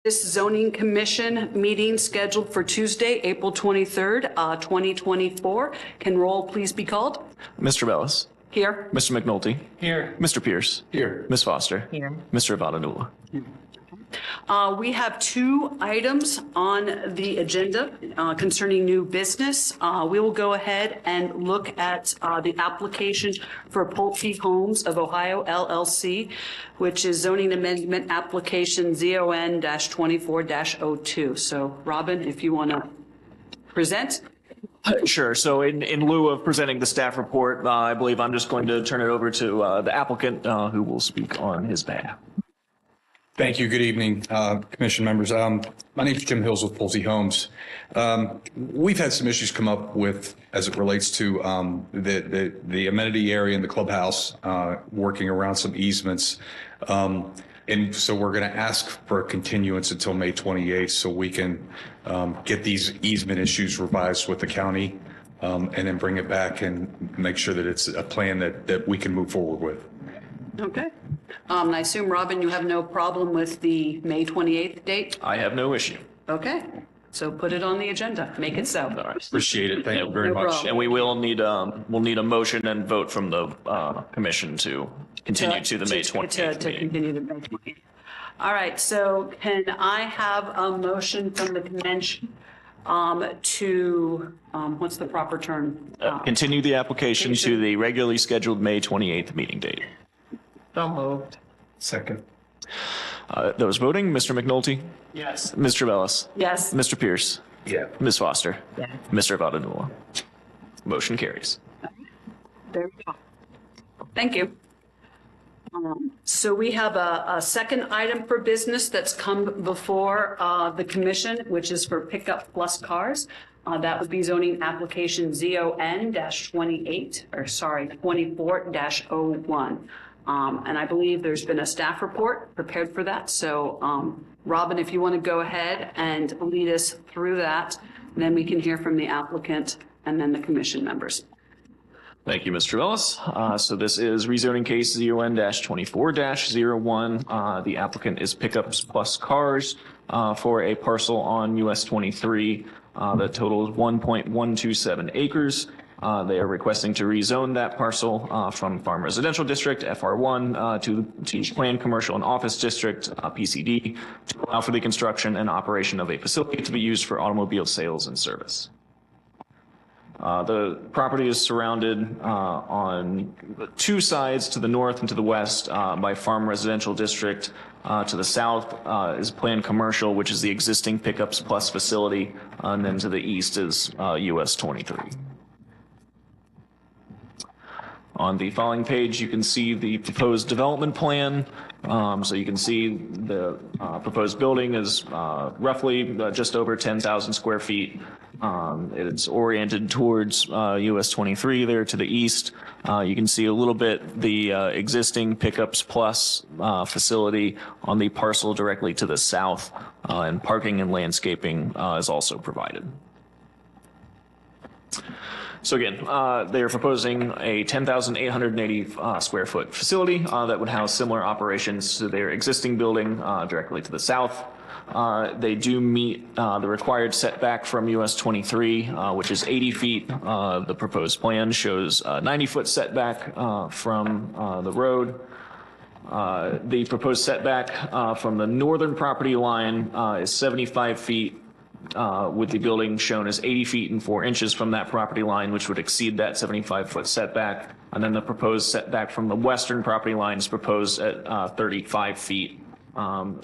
This zoning commission meeting scheduled for Tuesday, April 23rd, 2024. Can roll please be called? Mr. Bellis. Here. Mr. McNulty. Here. Mr. Pierce. Here. Ms. Foster. Here. Mr. Abadanula. We have two items on the agenda concerning new business. We will go ahead and look at the application for Pulte Homes of Ohio LLC, which is zoning amendment application ZON-24-02. So Robin, if you want to present. Sure. So in lieu of presenting the staff report, I believe I'm just going to turn it over to the applicant who will speak on his behalf. Thank you. Good evening, commission members. My name is Jim Hills with Pulte Homes. We've had some issues come up with as it relates to the amenity area in the clubhouse, working around some easements. And so we're going to ask for a continuance until May 28th so we can get these easement issues revised with the county and then bring it back and make sure that it's a plan that we can move forward with. Okay. I assume, Robin, you have no problem with the May 28th date? I have no issue. Okay. So put it on the agenda. Make it so. All right. Appreciate it. Thank you very No much. problem. And we will need we'll need a motion and vote from the commission to continue to the May 28th To meeting. continue to May 28th. All right. So can I have a motion from the convention to, what's the proper term? Continue the application to the regularly scheduled May 28th meeting date. So moved. Second. Those voting, Mr. McNulty? Yes. Mr. Bellis? Yes. Mr. Pierce? Yeah. Ms. Foster? Yes. Mr. Abadanula? Motion carries. There we go. Thank you. So we have a second item for business that's come before the commission, which is for pickup plus cars. That would be zoning application ZON-24-01. And I believe there's been a staff report prepared for that. So Robin, if you want to go ahead and lead us through that, then we can hear from the applicant and then the commission members. Thank you, Mr. Ellis. So this is rezoning case ZON-24-01. The applicant is Pickups Plus Cars for a parcel on US 23 that totals 1.127 acres. They are requesting to rezone that parcel from Farm Residential District, FR1, to Planned Commercial and Office District, PCD, to allow for the construction and operation of a facility to be used for automobile sales and service. The property is surrounded on two sides, to the north and to the west, by Farm Residential District. To the south is Planned Commercial, which is the existing Pickups Plus facility, and then to the east is US 23. On the following page, you can see the proposed development plan. So you can see the proposed building is roughly just over 10,000 square feet. It's oriented towards US 23 there to the east. You can see a little bit the existing Pickups Plus facility on the parcel directly to the south, and parking and landscaping is also provided. So again, they are proposing a 10,880 square foot facility that would house similar operations to their existing building directly to the south. They do meet the required setback from US 23, which is 80 feet. The proposed plan shows a 90-foot setback from the road. The proposed setback from the northern property line is 75 feet. With the building shown as 80 feet and 4 inches from that property line, which would exceed that 75-foot setback. And then the proposed setback from the western property line is proposed at 35 feet,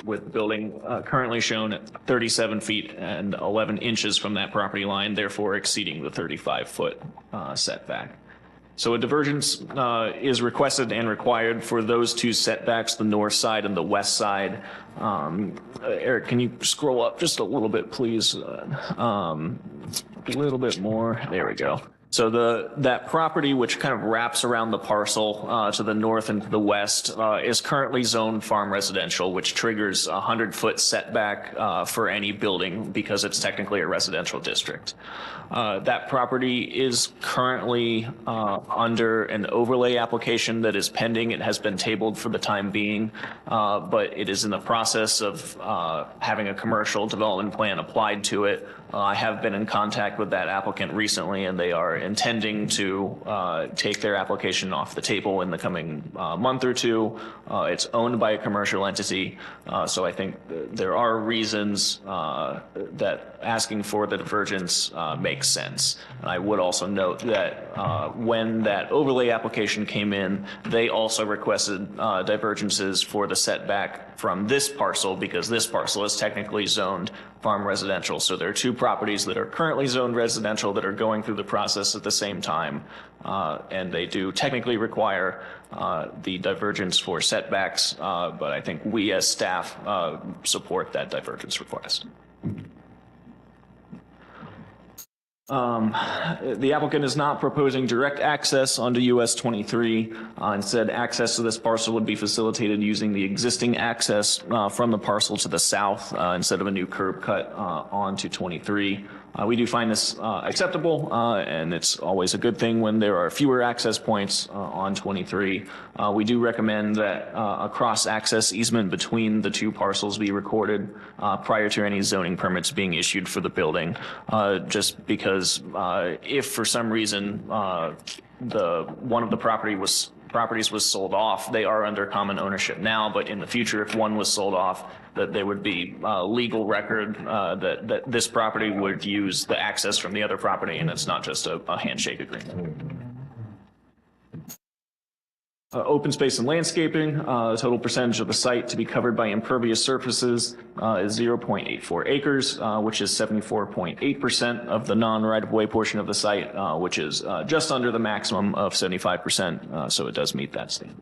with the building currently shown at 37 feet and 11 inches from that property line, therefore exceeding the 35-foot setback. So a divergence is requested and required for those two setbacks, the north side and the west side. Eric, can you scroll up just a little bit, please? A little bit more. There we go. So that property, which kind of wraps around the parcel to the north and to the west, is currently zoned farm residential, which triggers a 100-foot setback for any building because it's technically a residential district. That property is currently under an overlay application that is pending. It has been tabled for the time being, but it is in the process of having a commercial development plan applied to it. I have been in contact with that applicant recently, and they are intending to take their application off the table in the coming month or two. It's owned by a commercial entity, so I think there are reasons that asking for the divergence makes sense. And I would also note that when that overlay application came in, they also requested divergences for the setback from this parcel because this parcel is technically zoned farm residential. So there are two properties that are currently zoned residential that are going through the process at the same time. And they do technically require the divergence for setbacks, but I think we as staff support that divergence request. The applicant is not proposing direct access onto US 23. Instead, access to this parcel would be facilitated using the existing access from the parcel to the south instead of a new curb cut onto 23. We do find this acceptable, and it's always a good thing when there are fewer access points on 23. We do recommend that a cross-access easement between the two parcels be recorded prior to any zoning permits being issued for the building, just because if for some reason one of the properties was sold off, they are under common ownership now, but in the future, if one was sold off, that there would be legal record that this property would use the access from the other property, and it's not just a handshake agreement. Open space and landscaping, the total percentage of the site to be covered by impervious surfaces is 0.84 acres, which is 74.8% of the non-right-of-way portion of the site, which is just under the maximum of 75%, so it does meet that standard.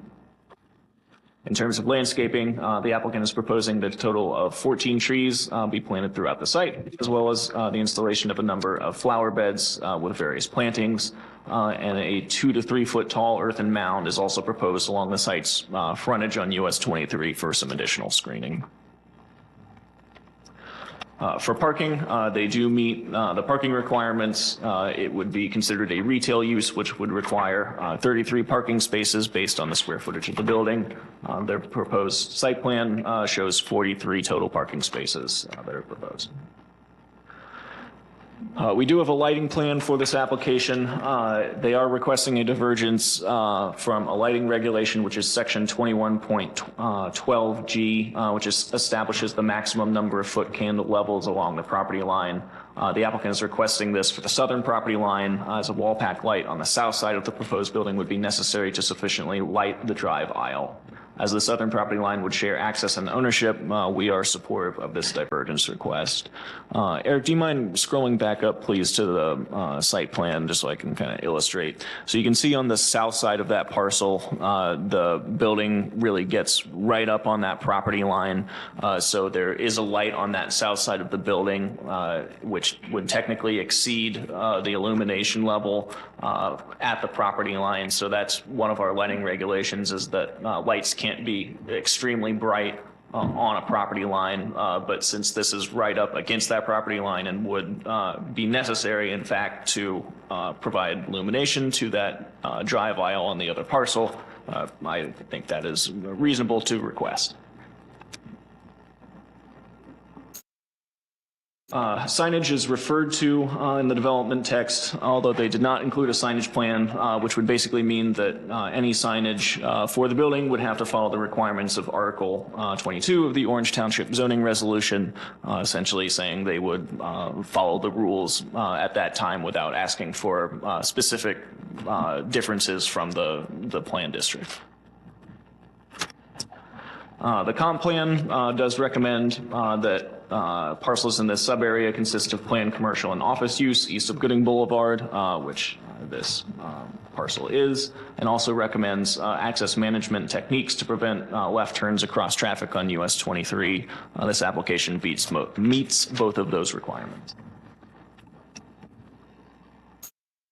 In terms of landscaping, the applicant is proposing that a total of 14 trees be planted throughout the site, as well as the installation of a number of flower beds with various plantings, and a 2 to 3 foot tall earthen mound is also proposed along the site's frontage on US 23 for some additional screening. For parking, they do meet the parking requirements. It would be considered a retail use, which would require 33 parking spaces based on the square footage of the building. Their proposed site plan shows 43 total parking spaces that are proposed. We do have a lighting plan for this application. They are requesting a divergence from a lighting regulation, which is section 21.12G, which establishes the maximum number of foot candle levels along the property line. The applicant is requesting this for the southern property line, as a wall pack light on the south side of the proposed building would be necessary to sufficiently light the drive aisle. As the southern property line would share access and ownership, we are supportive of this divergence request. Eric, do you mind scrolling back up, please, to the site plan, just so I can kind of illustrate? So you can see on the south side of that parcel, the building really gets right up on that property line. So there is a light on that south side of the building, which would technically exceed the illumination level at the property line. So that's one of our lighting regulations, is that lights can't be extremely bright on a property line, but since this is right up against that property line and would be necessary, in fact, to provide illumination to that drive aisle on the other parcel, I think that is reasonable to request. Signage is referred to in the development text, although they did not include a signage plan, which would basically mean that any signage for the building would have to follow the requirements of Article 22 of the Orange Township zoning resolution, essentially saying they would follow the rules at that time without asking for specific differences from the plan district. The comp plan does recommend that parcels in this sub-area consist of planned commercial and office use east of Gooding Boulevard, which this parcel is, and also recommends access management techniques to prevent left turns across traffic on US 23. This application meets both of those requirements.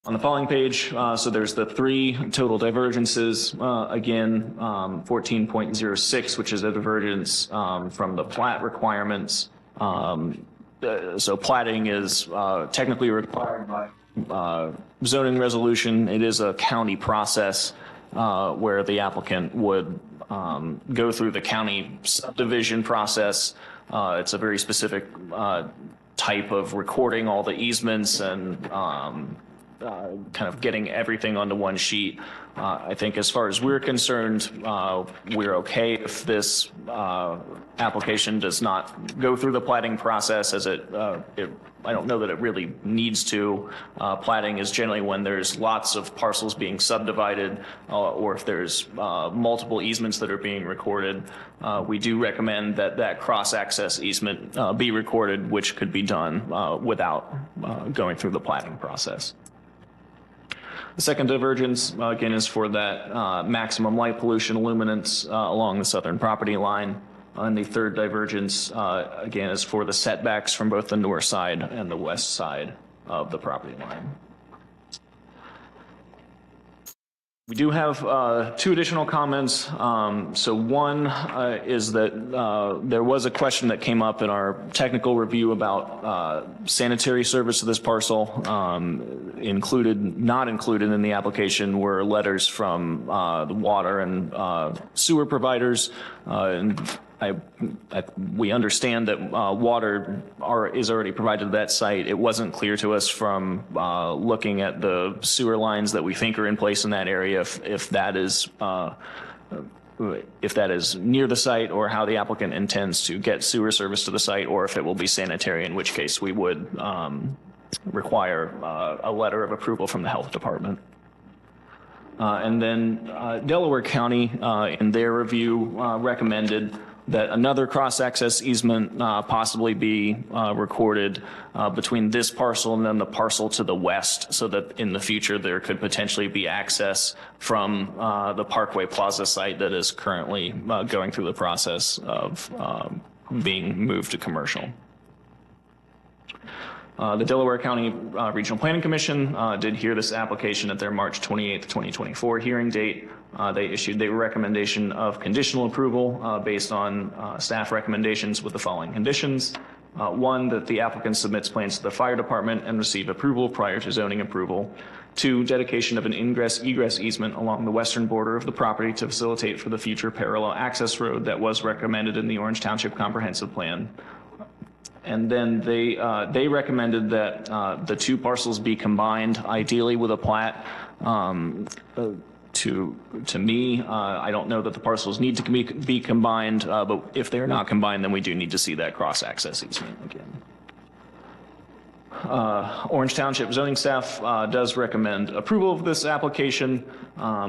On the following page, so there's the 3 total divergences. Again, 14.06, which is a divergence from the plat requirements. So platting is technically required by zoning resolution. It is a county process where the applicant would go through the county subdivision process. It's a very specific type of recording all the easements and kind of getting everything onto one sheet. I think as far as we're concerned, we're okay if this application does not go through the platting process, as I don't know that it really needs to. Platting is generally when there's lots of parcels being subdivided, or if there's multiple easements that are being recorded. We do recommend that that cross-access easement be recorded, which could be done without going through the platting process. The second divergence, again, is for that maximum light pollution illuminance along the southern property line. And the third divergence, again, is for the setbacks from both the north side and the west side of the property line. We do have 2 additional comments. So one is that there was a question that came up in our technical review about sanitary service of this parcel. Not included in the application were letters from the water and sewer providers. We understand that water is already provided to that site. It wasn't clear to us from looking at the sewer lines that we think are in place in that area if that is near the site, or how the applicant intends to get sewer service to the site, or if it will be sanitary, in which case we would require a letter of approval from the health department. And then Delaware County, in their review, recommended that another cross-access easement possibly be recorded between this parcel and then the parcel to the west, so that in the future there could potentially be access from the Parkway Plaza site that is currently going through the process of being moved to commercial. The Delaware County Regional Planning Commission did hear this application at their March 28th, 2024 hearing date. They issued their recommendation of conditional approval based on staff recommendations with the following conditions. 1, that the applicant submits plans to the fire department and receive approval prior to zoning approval. 2, dedication of an ingress-egress easement along the western border of the property to facilitate for the future parallel access road that was recommended in the Orange Township Comprehensive Plan. And then they recommended that the 2 parcels be combined, ideally with a plat. To me, I don't know that the parcels need to be combined, but if they're not combined, then we do need to see that cross-access easement again. Orange Township zoning staff does recommend approval of this application,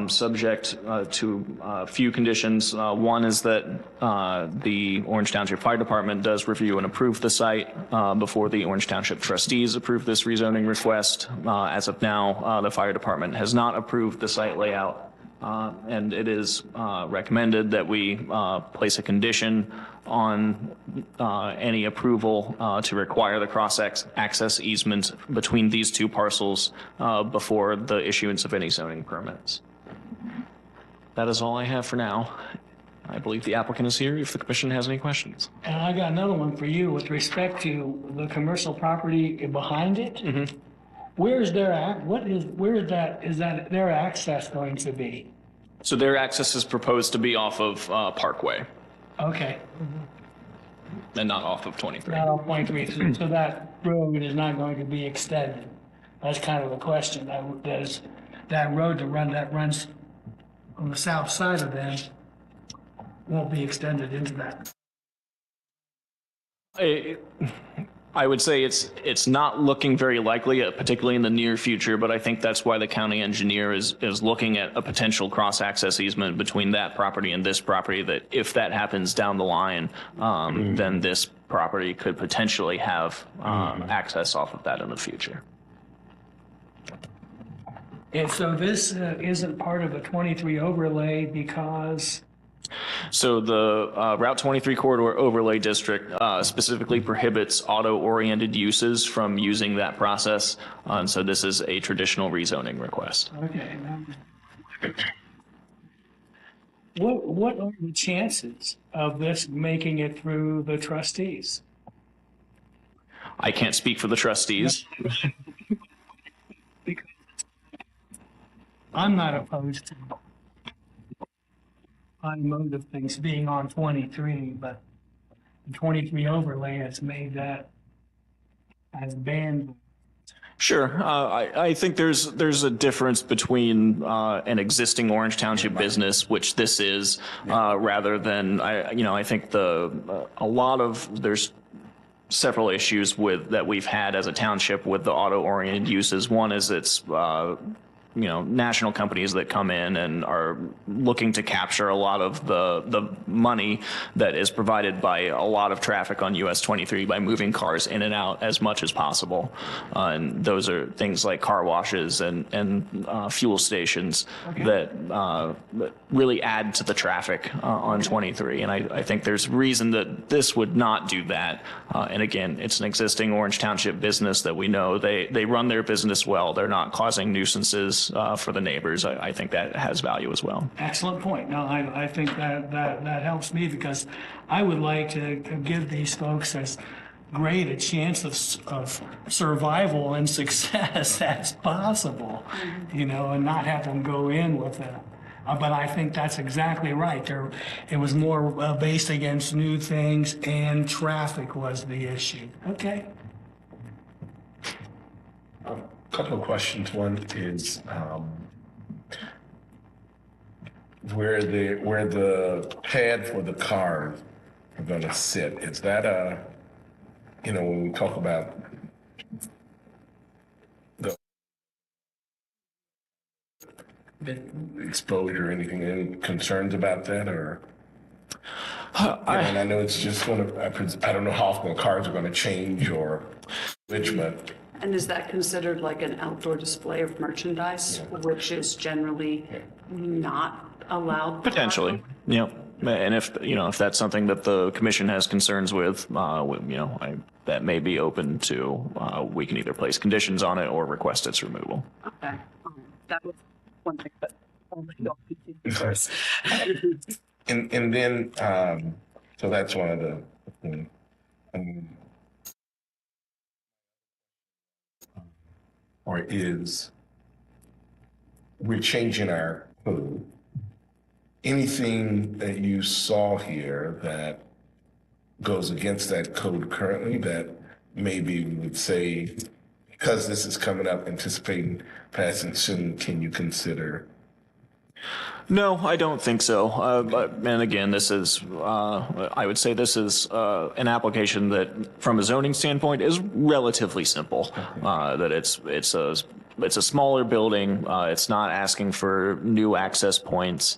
subject to a few conditions. One is that the Orange Township Fire Department does review and approve the site before the Orange Township trustees approve this rezoning request. As of now, the fire department has not approved the site layout, and it is recommended that we place a condition on any approval to require the cross-access easement between these 2 parcels before the issuance of any zoning permits. That is all I have for now. I believe the applicant is here if the commission has any questions. And I got another one for you with respect to the commercial property behind it. Mm-hmm. Where is their is that their access going to be? So their access is proposed to be off of Parkway. Okay. And not off of 23. Not off 23. So that road is not going to be extended. That's kind of the question. That road that runs on the south side of them won't be extended into that. I would say it's not looking very likely, particularly in the near future, but I think that's why the county engineer is looking at a potential cross-access easement between that property and this property, that if that happens down the line, then this property could potentially have access off of that in the future. And so this isn't part of a 23 overlay because So the Route 23 Corridor Overlay District specifically prohibits auto-oriented uses from using that process. And so this is a traditional rezoning request. Okay. What are the chances of this making it through the trustees? I can't speak for the trustees. Because I'm not opposed to automotive things being on 23, but the 23 overlay has made that as banned. Sure. I think there's a difference between an existing Orange Township business, which this is, rather than I think there's several issues that we've had as a township with the auto-oriented uses. One is it's national companies that come in and are looking to capture a lot of the money that is provided by a lot of traffic on US 23 by moving cars in and out as much as possible. And those are things like car washes and fuel stations that really add to the traffic on 23. And I think there's reason that this would not do that. And again, it's an existing Orange Township business that we know they run their business well. They're not causing nuisances for the neighbors. I think that has value as well. Excellent point. No, I think that helps me because I would like to give these folks as great a chance of survival and success as possible, and not have them go in with a. But I think that's exactly right. It was more based against new things, and traffic was the issue. Okay. Couple of questions. One is where the pad for the cars are going to sit. Is that when we talk about the exposure or anything, any concerns about that, or? And I know it's just going to. I don't know how often cars are going to change or which, but. And is that considered like an outdoor display of merchandise, which is generally not allowed? Potentially, yeah. And if that's something that the commission has concerns with, that may be open to. We can either place conditions on it or request its removal. Okay, that was one thing, but only don't continue. And then, so that's one of the. Or is we're changing our code. Anything that you saw here that goes against that code currently that maybe we would say, because this is coming up, anticipating passing soon, can you consider? No, I don't think so. And again, this is, I would say this is an application that, from a zoning standpoint, is relatively simple. That it's a smaller building. It's not asking for new access points.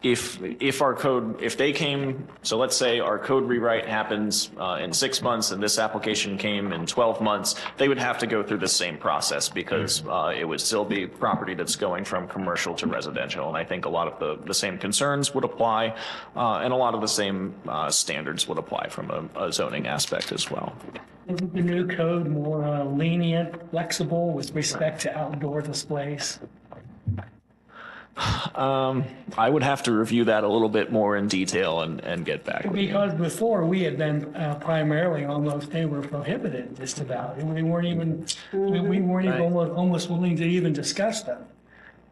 If our code, if they came, so let's say our code rewrite happens in 6 months and this application came in 12 months, they would have to go through the same process because it would still be property that's going from commercial to residential. And I think a lot of the same concerns would apply and a lot of the same standards would apply from a zoning aspect as well. Isn't the new code more lenient, flexible with respect to outdoor displays? I would have to review that a little bit more in detail and get back with you. Because before we had been primarily almost, they were prohibited just about. We weren't even almost willing to even discuss them.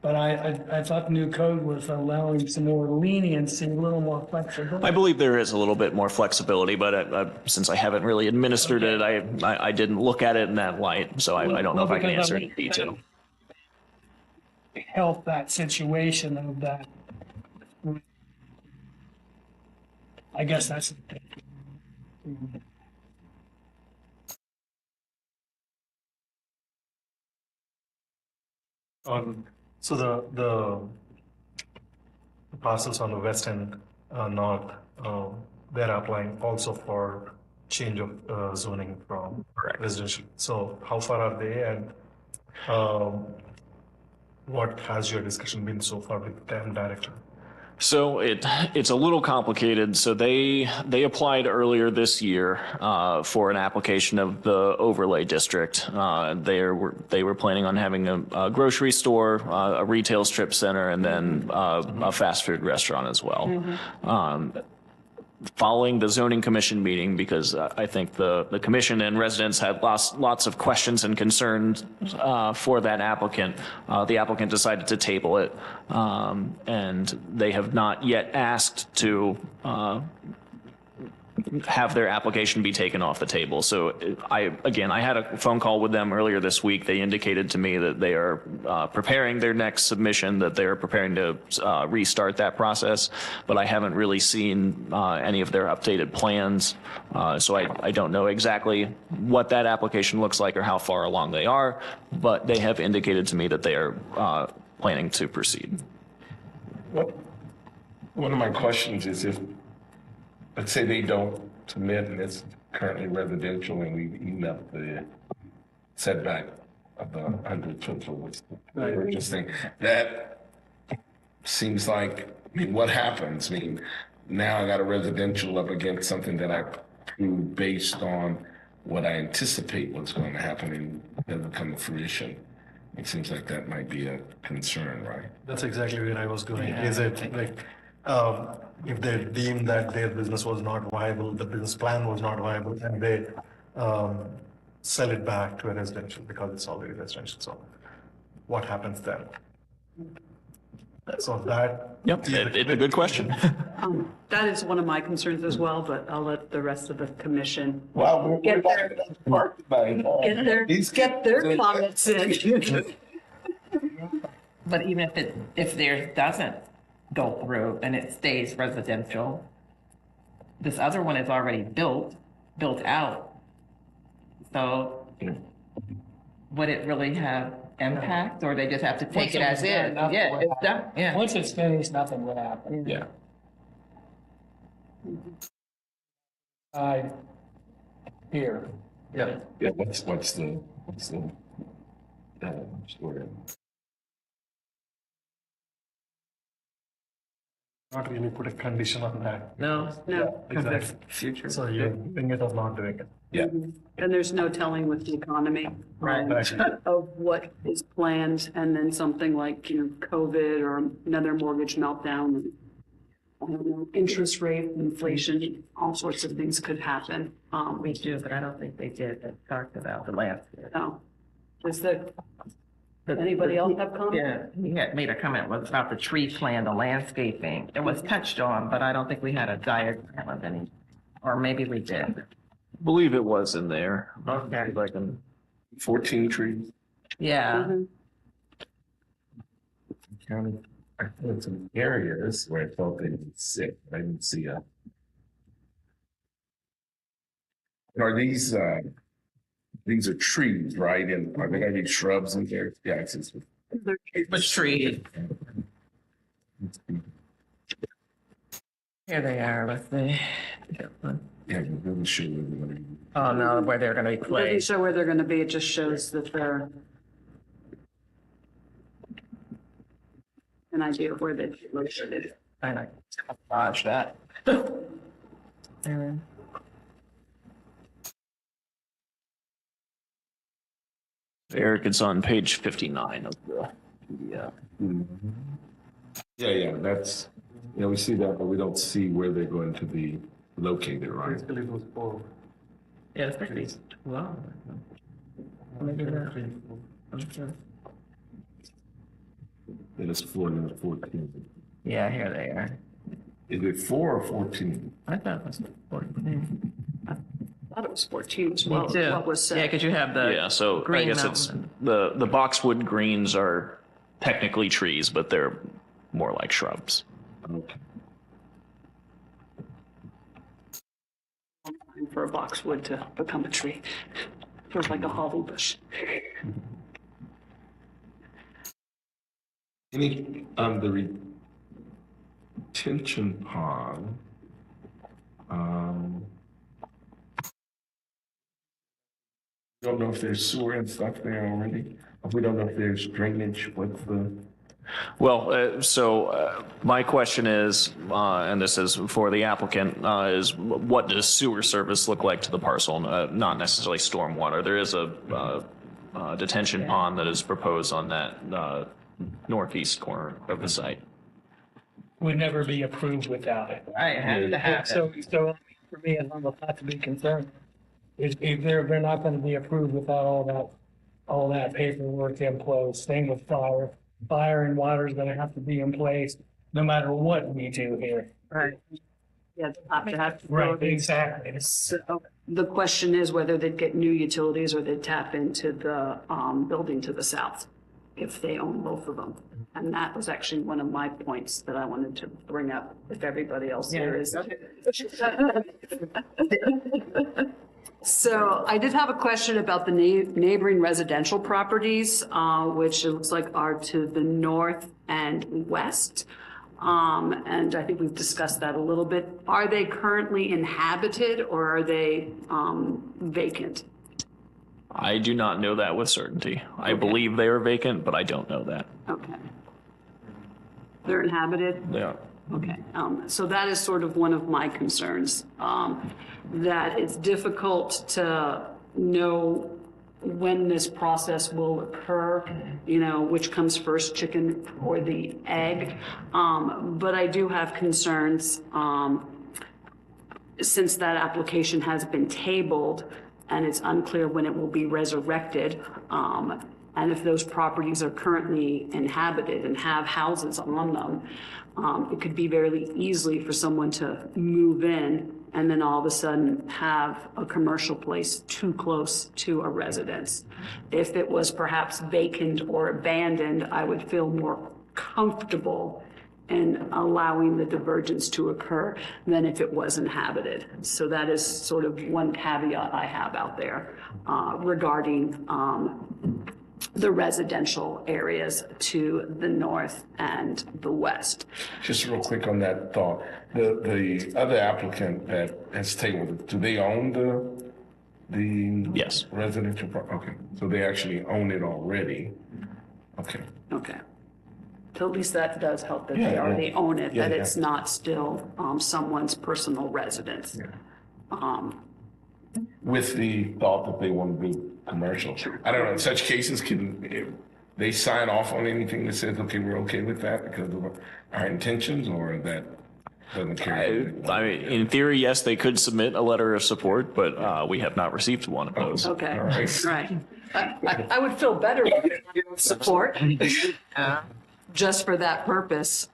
But I thought the new code was allowing some more leniency, a little more flexibility. I believe there is a little bit more flexibility, but since I haven't really administered it, I didn't look at it in that light, so I don't know if I can answer in detail. Help that situation of that. I guess that's. So the parcels on the west and north, they're applying also for change of zoning from residential. So how far are they, and what has your discussion been so far with them directly? So it's a little complicated. So they applied earlier this year for an application of the overlay district. They were planning on having a grocery store, a retail strip center, and then a fast food restaurant as well. Following the zoning commission meeting, because I think the commission and residents had lots of questions and concerns for that applicant, the applicant decided to table it, and they have not yet asked to have their application be taken off the table. So I had a phone call with them earlier this week. They indicated to me that they are preparing their next submission, that they are preparing to restart that process, but I haven't really seen any of their updated plans. So I don't know exactly what that application looks like or how far along they are, but they have indicated to me that they are planning to proceed. One of my questions is if, let's say they don't submit and it's currently residential and we've eaten up the setback of the 100 foot, so what's the purchase thing? That seems like, I mean, what happens? I mean, now I got a residential up against something that I prove based on what I anticipate what's going to happen and it doesn't come to fruition. It seems like that might be a concern, right? That's exactly where I was going. Is it like, if they deem that their business was not viable, the business plan was not viable, and they sell it back to a residential because it's already residential, so what happens then? So that. Yep, it's a good question. That is one of my concerns as well, but I'll let the rest of the commission Well, get their comments in. But even if theirs doesn't go through and it stays residential, this other one is already built out. So would it really have impact, or they just have to take it as is? Yeah, it's done, yeah. Once it's finished, nothing will happen. Yeah. Here. Yeah. Yeah, what's the story? Not really put a condition on that. No. No. Exactly. Future. So you're doing it or not doing it. Yeah. And there's no telling with the economy. Right. Of what is planned, and then something like, COVID or another mortgage meltdown, I don't know, interest rate, inflation, all sorts of things could happen. We do, but I don't think they did. They talked about the landscape. So, anybody else have comments? Yeah, he had made a comment about the tree plan, the landscaping. It was touched on, but I don't think we had a diagram of any, or maybe we did. I believe it was in there. Okay. If I can 14 trees. Yeah. Mhm. I found some areas where I thought they would sit. I didn't see a. Are these are trees, right? And are there gonna be shrubs in there? Yeah, it's just. Which tree? Here they are, let's see. Yeah, it doesn't show where they're gonna be. Oh, no, where they're gonna be Doesn't placed. show where they're gonna be, it just shows that they're an idea of where they're located. I know, dodge that. There. Eric, it's on page 59 of the PDF. Yeah, that's, we see that, but we don't see where they're going to be located, right? Basically, it was 4. Yeah, it's pretty long. Maybe that. Okay. It is 4 and 14. Yeah, here they are. Is it 4 or 14? I thought it was 14. I thought it was 14 as Me well, too. what was Yeah, said. because you have the. Yeah, so I green guess it's mountain. the boxwood greens are technically trees, but they're more like shrubs. Okay. For a boxwood to become a tree, sort of like a holly bush. Any, the retention pond, don't know if there's sewer and stuff there already. We don't know if there's drainage, what's the, Well, my question is, and this is for the applicant, is what does sewer service look like to the parcel? Not necessarily stormwater. There is a detention pond that is proposed on that northeast corner of the site. Would never be approved without it. I have to have it. So for me, it's not to be concerned. If they're not gonna be approved without all that paperwork in place. Same with fire. Fire and water is gonna have to be in place no matter what we do here. Right. Yeah, they have to. Right, exactly. So the question is whether they'd get new utilities or they'd tap into the building to the south if they own both of them. And that was actually one of my points that I wanted to bring up if everybody else here is. So I did have a question about the neighboring residential properties, which it looks like are to the north and west. And I think we've discussed that a little bit. Are they currently inhabited or are they vacant? I do not know that with certainty. I believe they are vacant, but I don't know that. Okay. They're inhabited? Yeah. Okay, so that is sort of one of my concerns, that it's difficult to know when this process will occur, you know, which comes first, chicken or the egg. But I do have concerns, since that application has been tabled and it's unclear when it will be resurrected, and if those properties are currently inhabited and have houses on them, it could be very easily for someone to move in and then all of a sudden have a commercial place too close to a residence. If it was perhaps vacant or abandoned, I would feel more comfortable in allowing the divergence to occur than if it was inhabited. So that is sort of one caveat I have out there regarding the residential areas to the north and the west. Just real quick on that thought, the other applicant that has tabled, do they own the Yes. residential? Okay, so they actually own it already. Okay. Okay. So at least that does help that they Yeah, already yeah. own it, Yeah, that yeah. it's not still someone's personal residence. With the thought that they want to do commercial. I don't know, in such cases, if they sign off on anything that says, okay, we're okay with that because of our intentions, or that doesn't carry? I mean, in theory, yes, they could submit a letter of support, but we have not received one of those. Okay, All right. right. I would feel better with support, just for that purpose,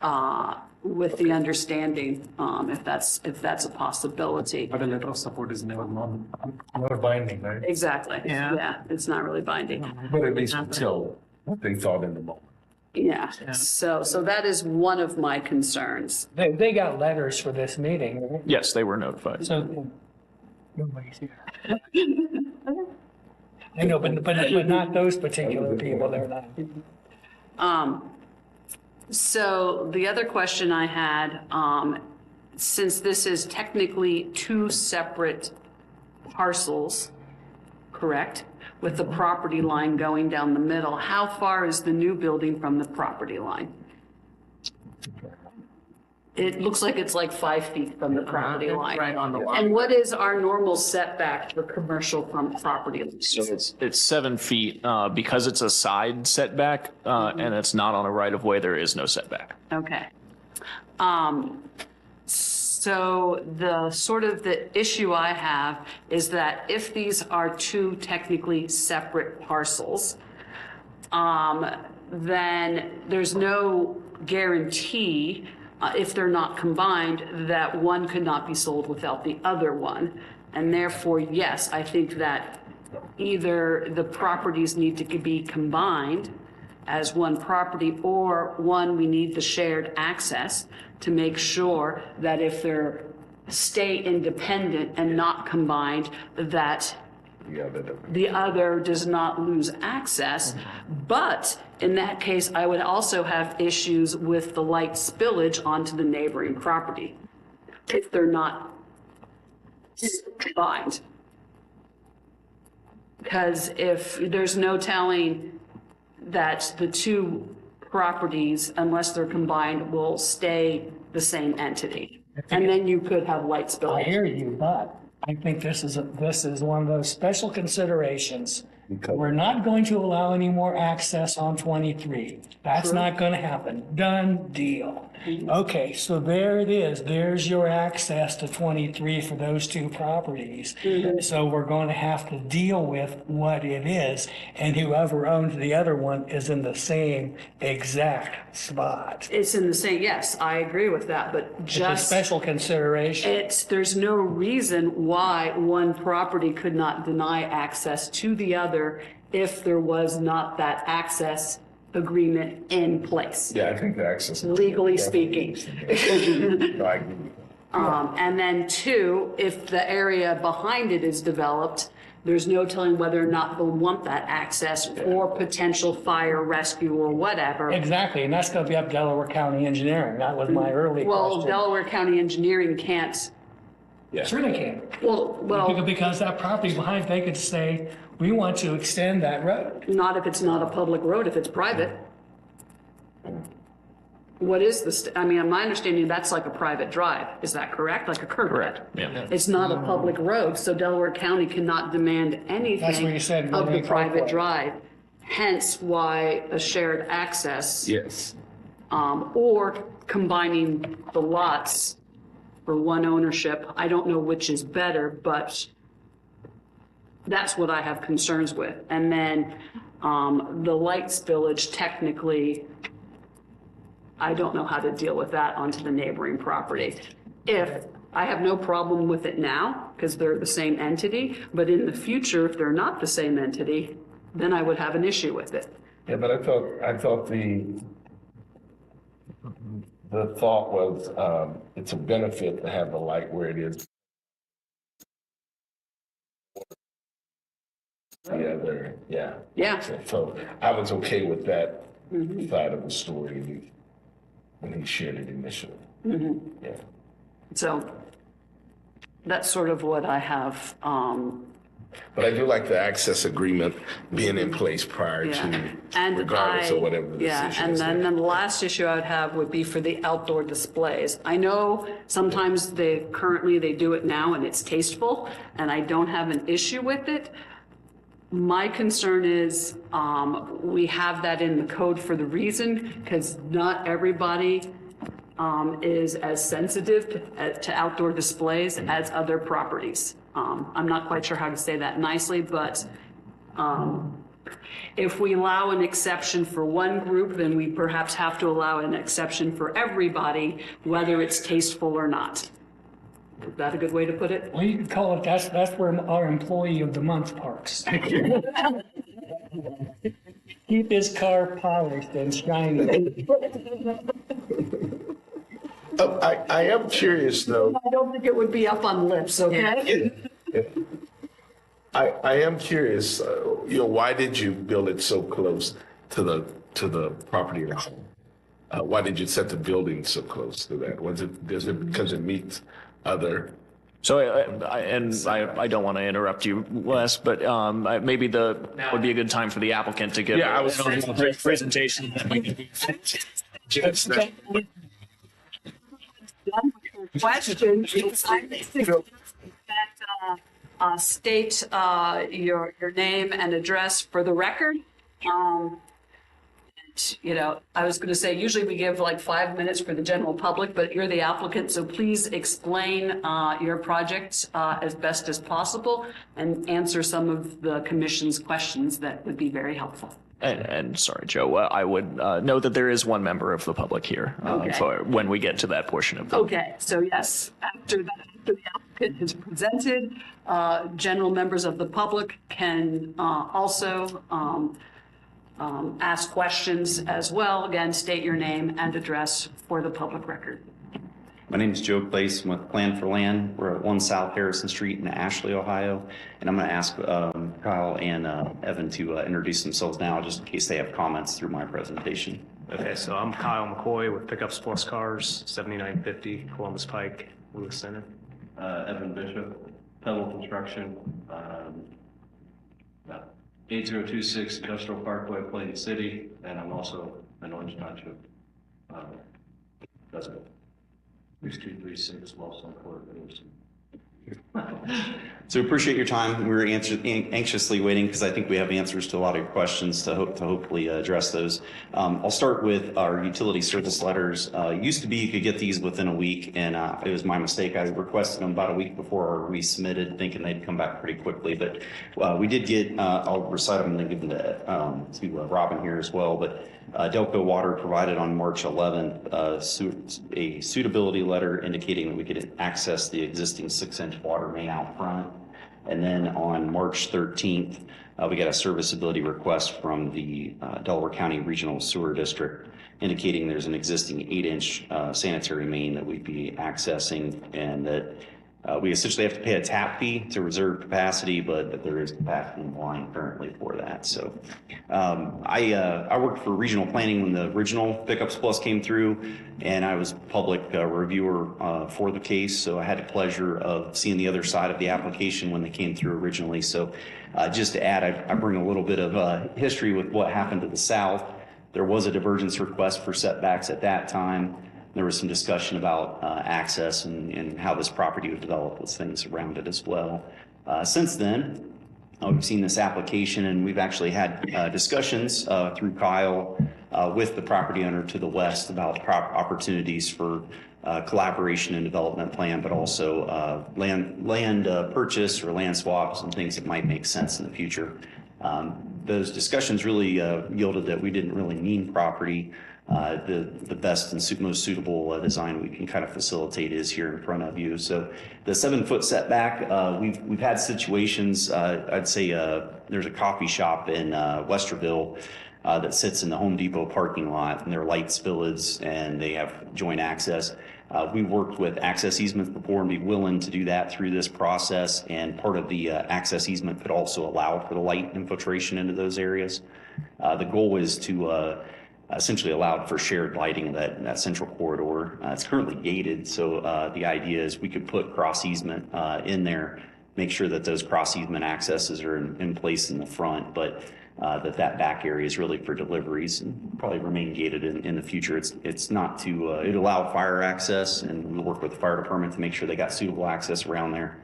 with the understanding, if that's a possibility. But a letter of support is never binding, right? Exactly. Yeah, it's not really binding. But at least until they thought in the moment. Yeah, so that is one of my concerns. They got letters for this meeting, right? Yes, they were notified. So nobody's here. I know, but not those particular people, they're not. So the other question I had, since this is technically two separate parcels, correct? With the property line going down the middle, how far is the new building from the property line? It looks like it's like 5 feet from the property line. Right on the line. And what is our normal setback for commercial from property lines? So it's 7 feet, because it's a side setback, and it's not on a right of way, there is no setback. Okay. So the issue I have is that if these are two technically separate parcels, then there's no guarantee, if they're not combined, that one could not be sold without the other one. And therefore, yes, I think that either the properties need to be combined as one property, or one, we need the shared access to make sure that if they're stay independent and not combined, that the other does not lose access. But in that case, I would also have issues with the light spillage onto the neighboring property if they're not combined. Because if there's no telling that the two properties, unless they're combined, will stay the same entity. And then you could have light I spillage. hear you, but I think this is one of those special considerations. We're not going to allow any more access on 23. That's not going to happen. Done deal. Okay, so there it is. There's your access to 23 for those two properties. So we're going to have to deal with what it is, and whoever owns the other one is in the same exact spot. It's in the same, yes, I agree with that, but It's a just, special consideration. there's no reason why one property could not deny access to the other if there was not that access agreement in place, Yeah, I think the access. legally speaking. No, I agree. And then two, if the area behind it is developed, there's no telling whether or not they'll want that access for potential fire rescue or whatever. Exactly, and that's going to be up Delaware County Engineering. That was my early Well, question. Delaware County Engineering can't, Sure they can. well, Because that property behind, they could say, we want to extend that road. not if it's not a public road, if it's private. What is this, I mean, my understanding, that's like a private drive, is that correct? Like a curb cut? Correct, yeah. It's not a public road, so Delaware County cannot demand That's what anything you said, of the moving private forward. drive. Hence why a shared access, Yes. or combining the lots for one ownership. I don't know which is better, but that's what I have concerns with. And then, the light spillage, technically, I don't know how to deal with that onto the neighboring property. If, I have no problem with it now, because they're the same entity, but in the future, if they're not the same entity, then I would have an issue with it. Yeah, but I thought the thought was, it's a benefit to have the light where it is. The other, yeah. Yeah. So I was okay with that side of the story when he shared it initially. Yeah. So that's sort of what I have, But I do like the access agreement being in place prior yeah. to, And regardless of whatever the yeah, decision and is. then the last issue I would have would be for the outdoor displays. I know sometimes currently they do it now and it's tasteful, and I don't have an issue with it. My concern is, we have that in the code for the reason, because not everybody is as sensitive to outdoor displays as other properties. I'm not quite sure how to say that nicely, but if we allow an exception for one group, then we perhaps have to allow an exception for everybody, whether it's tasteful or not. Is that a good way to put it? Well, you could call it, that's where our employee of the month parks. Keep his car polished and shiny. I am curious though. I don't think it would be up on lips, okay? I am curious, why did you build it so close to the property line? Why did you set the building so close to that? Is it because it meets other? So, I don't want to interrupt you, Wes, but maybe that would be a good time for the applicant to give Yeah, I was- a presentation. Question, I think that state your name and address for the record. I was going to say, usually we give like 5 minutes for the general public, but you're the applicant, so please explain your project as best as possible and answer some of the commission's questions. That would be very helpful. And sorry, Joe, I would note that there is one member of the public here Okay. for when we get to that portion of the. Okay, so yes, after the applicant is presented, general members of the public can also ask questions as well. Again, state your name and address for the public record. My name is Joe Place. I'm with Plan for Land. We're at 1 South Harrison Street in Ashley, Ohio. And I'm going to ask Kyle and Evan to introduce themselves now, just in case they have comments through my presentation. Okay, so I'm Kyle McCoy with Pickups Plus Cars, 7950 Columbus Pike, Lewis Center. Evan Bishop, Pebble Construction, 8026 Industrial Parkway, Plain City, and I'm also and Orange Township, does it. 3236 Wilson Court. So appreciate your time. We were anxiously waiting because I think we have answers to a lot of your questions to hopefully address those. I'll start with our utility service letters. Used to be you could get these within a week, and it was my mistake. I requested them about a week before we submitted, thinking they'd come back pretty quickly. But we did get, I'll recite them and then give them to Robin here as well. But Delco Water provided on March 11th a suitability letter indicating that we could access the existing 6-inch water main out front. And then on March 13th, we got a serviceability request from the Delaware County Regional Sewer District indicating there's an existing 8-inch sanitary main that we'd be accessing, and that we essentially have to pay a tap fee to reserve capacity, but that there is capacity in the line currently for that. So I worked for regional planning when the original Pickups Plus came through, and I was public reviewer for the case. So I had the pleasure of seeing the other side of the application when they came through originally. So just to add, I bring a little bit of history with what happened to the south. There was a divergence request for setbacks at that time. There was some discussion about access and how this property would develop with things around it as well. Since then, we've seen this application, and we've actually had discussions through Kyle with the property owner to the west about opportunities for collaboration and development plan, but also land purchase or land swaps and things that might make sense in the future. Those discussions really yielded that we didn't really need property. The best and most suitable design we can kind of facilitate is here in front of you. So the 7-foot setback, we've had situations, I'd say there's a coffee shop in Westerville that sits in the Home Depot parking lot, and they're light spillage and they have joint access. We worked with access easements before and be willing to do that through this process, and part of the access easement could also allow for the light infiltration into those areas. The goal is to essentially allowed for shared lighting of that central corridor. It's currently gated, so the idea is we could put cross easement in there, make sure that those cross easement accesses are in place in the front, but that back area is really for deliveries and probably remain gated in the future. It's not to, it allow fire access, and we'll work with the fire department to make sure they got suitable access around there.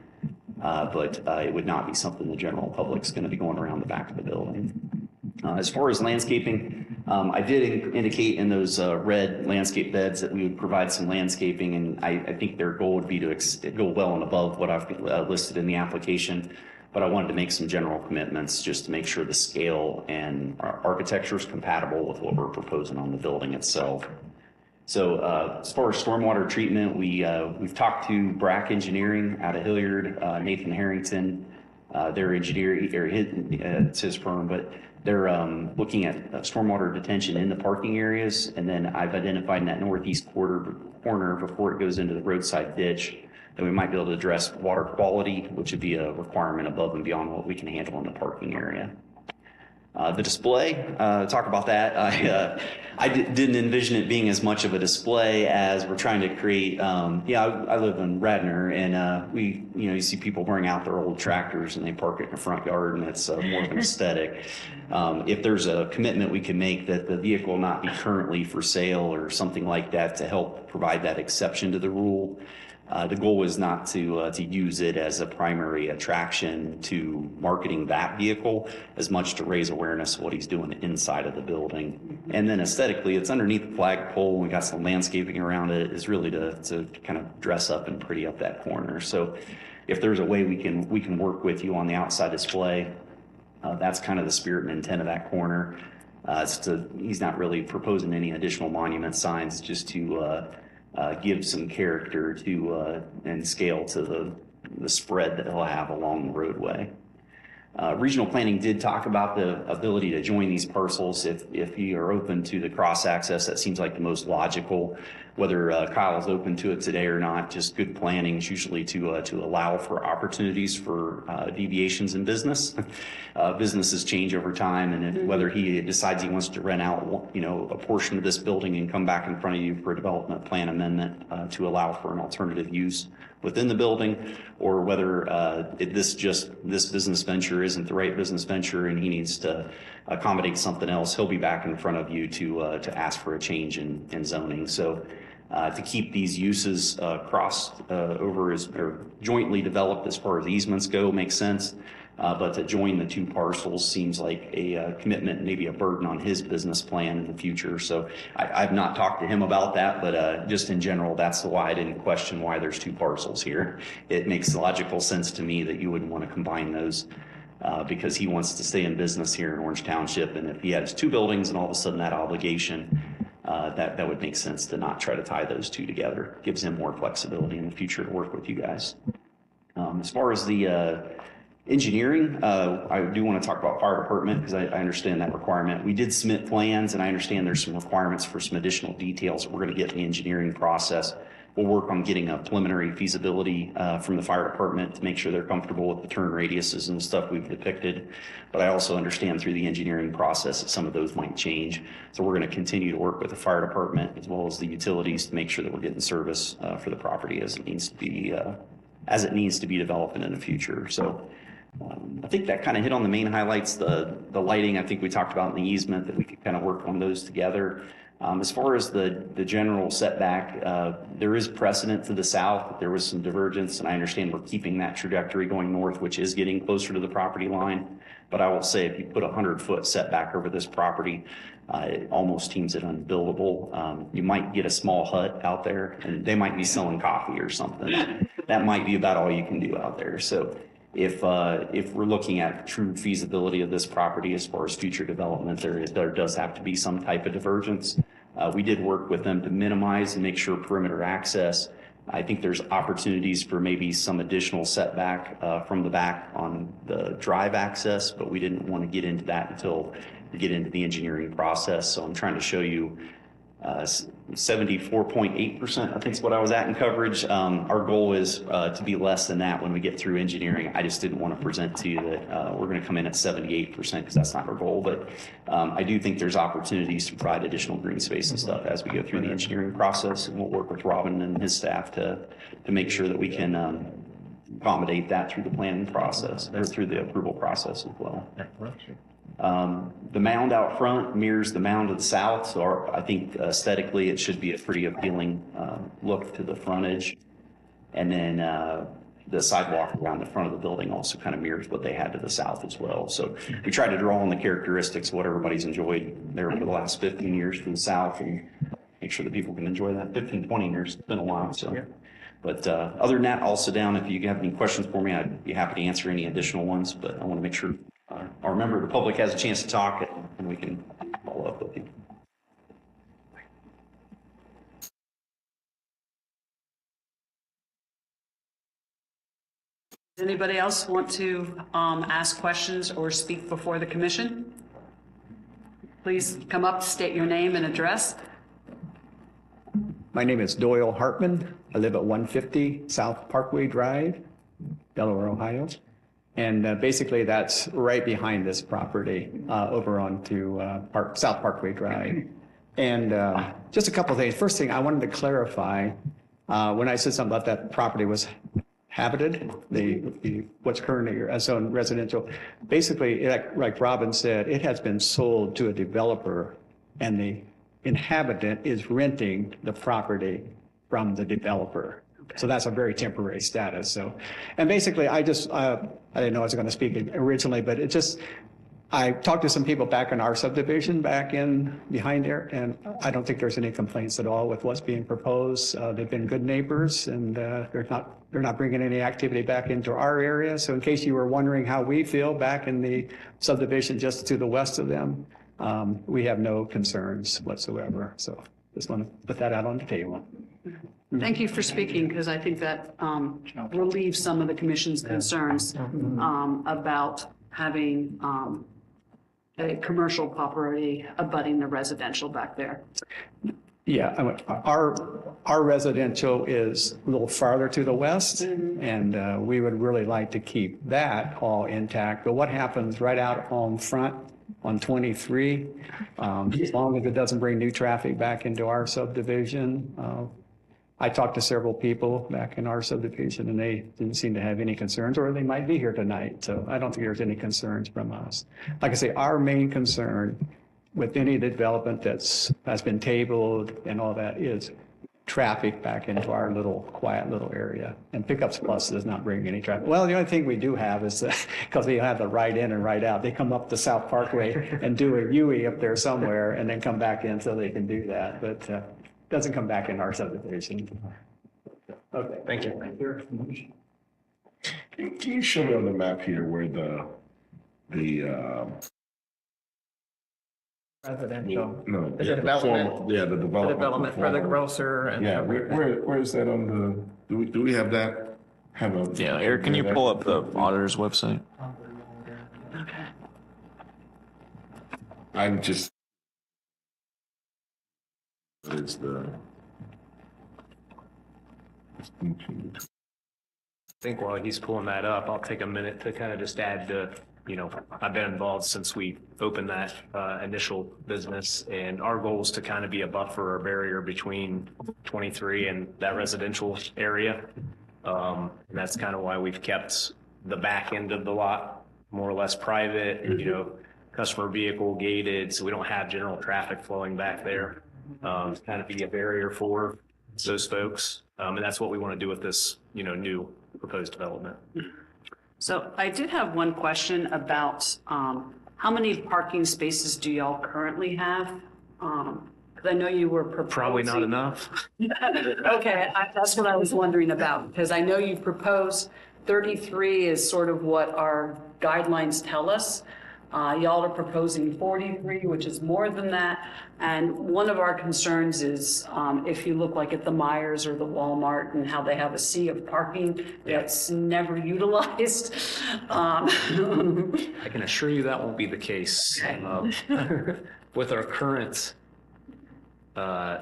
But it would not be something the general public's going to be going around the back of the building. As far as landscaping, I did indicate in those red landscape beds that we would provide some landscaping, and I think their goal would be to go well and above what I've listed in the application. But I wanted to make some general commitments just to make sure the scale and architecture is compatible with what we're proposing on the building itself. So as far as stormwater treatment, we've talked to BRAC Engineering out of Hilliard, Nathan Harrington, their engineering, or it's his firm, but they're looking at stormwater detention in the parking areas. And then I've identified in that northeast corner before it goes into the roadside ditch that we might be able to address water quality, which would be a requirement above and beyond what we can handle in the parking area. The display, talk about that. I didn't envision it being as much of a display as we're trying to create. I live in Radnor, and you see people bring out their old tractors and they park it in the front yard, and it's more of an aesthetic. If there's a commitment we can make that the vehicle not be currently for sale or something like that to help provide that exception to the rule. The goal is not to use it as a primary attraction to marketing that vehicle as much to raise awareness of what he's doing inside of the building. And then aesthetically, it's underneath the flagpole. We got some landscaping around it. Is really to kind of dress up and pretty up that corner. So if there's a way we can work with you on the outside display, that's kind of the spirit and intent of that corner. He's not really proposing any additional monument signs, just to give some character to and scale to the spread that he'll have along the roadway. Regional planning did talk about the ability to join these parcels if you are open to the cross access. That seems like the most logical. Whether Kyle is open to it today or not, just good planning is usually to allow for opportunities for deviations in business. Businesses change over time, and whether he decides he wants to rent out a portion of this building and come back in front of you for a development plan amendment to allow for an alternative use within the building, or whether this business venture venture isn't the right business venture and he needs to accommodate something else, he'll be back in front of you to ask for a change in zoning. So to keep these uses crossed over or jointly developed as far as easements go makes sense. But to join the two parcels seems like a commitment, maybe a burden on his business plan in the future. So I've not talked to him about that, but just in general, that's why I didn't question why there's two parcels here. It makes logical sense to me that you wouldn't want to combine those because he wants to stay in business here in Orange Township. And if he has two buildings and all of a sudden that obligation, that would make sense to not try to tie those two together. Gives him more flexibility in the future to work with you guys. As far as the engineering, I do want to talk about fire department because I understand that requirement. We did submit plans and I understand there's some requirements for some additional details that we're going to get in the engineering process. We'll work on getting a preliminary feasibility from the fire department to make sure they're comfortable with the turn radiuses and the stuff we've depicted. But I also understand through the engineering process that some of those might change. So we're going to continue to work with the fire department as well as the utilities to make sure that we're getting service for the property as it needs to be developed in the future. So I think that kind of hit on the main highlights. The lighting, I think we talked about in the easement that we could kind of work on those together. As far as the general setback, there is precedent to the south. There was some divergence, and I understand we're keeping that trajectory going north, which is getting closer to the property line. But I will say if you put a 100-foot setback over this property, it almost deems it unbuildable. You might get a small hut out there, and they might be selling coffee or something. That might be about all you can do out there. So if we're looking at true feasibility of this property as far as future development, there does have to be some type of divergence. We did work with them to minimize and make sure perimeter access. I think there's opportunities for maybe some additional setback from the back on the drive access, but we didn't want to get into that until we get into the engineering process. So I'm trying to show you 74.8%, I think is what I was at in coverage. Our goal is to be less than that when we get through engineering. I just didn't want to present to you that we're going to come in at 78% because that's not our goal. But I do think there's opportunities to provide additional green space and stuff as we go through the engineering process. And we'll work with Robin and his staff to make sure that we can accommodate that through the planning process or through the approval process as well. The mound out front mirrors the mound to the south, so I think aesthetically it should be a pretty appealing look to the frontage. And then the sidewalk around the front of the building also kind of mirrors what they had to the south as well. So we try to draw on the characteristics of what everybody's enjoyed there for the last 15 years to the south and make sure that people can enjoy that. 15, 20 years, it's been a while. So. Yeah. But other than that, I'll sit down. If you have any questions for me, I'd be happy to answer any additional ones, but I want to make sure our member of the public has a chance to talk and we can follow up with you. Does anybody else want to ask questions or speak before the commission? Please come up, state your name and address. My name is Doyle Hartman. I live at 150 South Parkway Drive, Delaware, Ohio. And basically that's right behind this property over onto South Parkway Drive. And just a couple of things. First thing I wanted to clarify, when I said something about that property was habited, what's currently a zone residential, basically, like Robin said, it has been sold to a developer and the inhabitant is renting the property from the developer. Okay. So that's a very temporary status. So, and basically I didn't know I was going to speak originally, but I talked to some people back in our subdivision back in behind there, and I don't think there's any complaints at all with what's being proposed. They've been good neighbors, and they're not bringing any activity back into our area. So in case you were wondering how we feel back in the subdivision just to the west of them, we have no concerns whatsoever. So just want to put that out on the table. Thank you for speaking, because I think that relieves some of the commission's concerns about having a commercial property abutting the residential back there. Yeah, our residential is a little farther to the west, and we would really like to keep that all intact. But what happens right out on front on 23, as long as it doesn't bring new traffic back into our subdivision, I talked to several people back in our subdivision, and they didn't seem to have any concerns, or they might be here tonight. So I don't think there's any concerns from us. Like I say, our main concern with any development has been tabled and all that is traffic back into our little quiet little area. And Pickups Plus does not bring any traffic. Well, the only thing we do have is because we have the right in and right out. They come up the South Parkway and do a U-turn up there somewhere and then come back in so they can do that. But doesn't come back in our subdivision. Okay. Thank you. Can you show me on the map here where the Residential. no, The development. the The development. development for the grocer and. Yeah, where is that on the, do we have that? Have a. Yeah, Eric, can you pull up the auditor's website? Okay. I'm just. What is the? I think while he's pulling that up, I'll take a minute to kind of just add to, I've been involved since we opened that initial business, and our goal is to kind of be a buffer or barrier between 23 and that residential area. And that's kind of why we've kept the back end of the lot more or less private, customer vehicle gated, so we don't have general traffic flowing back there. To kind of be a barrier for those folks. And that's what we want to do with this, new proposed development. So I did have one question about how many parking spaces do y'all currently have? Because I know you were proposing. Probably not enough. Okay, that's what I was wondering about, because I know you proposed 33 is sort of what our guidelines tell us. Y'all are proposing 43, which is more than that. And one of our concerns is if you look like at the Myers or the Walmart and how they have a sea of parking that's never utilized. I can assure you that won't be the case with our current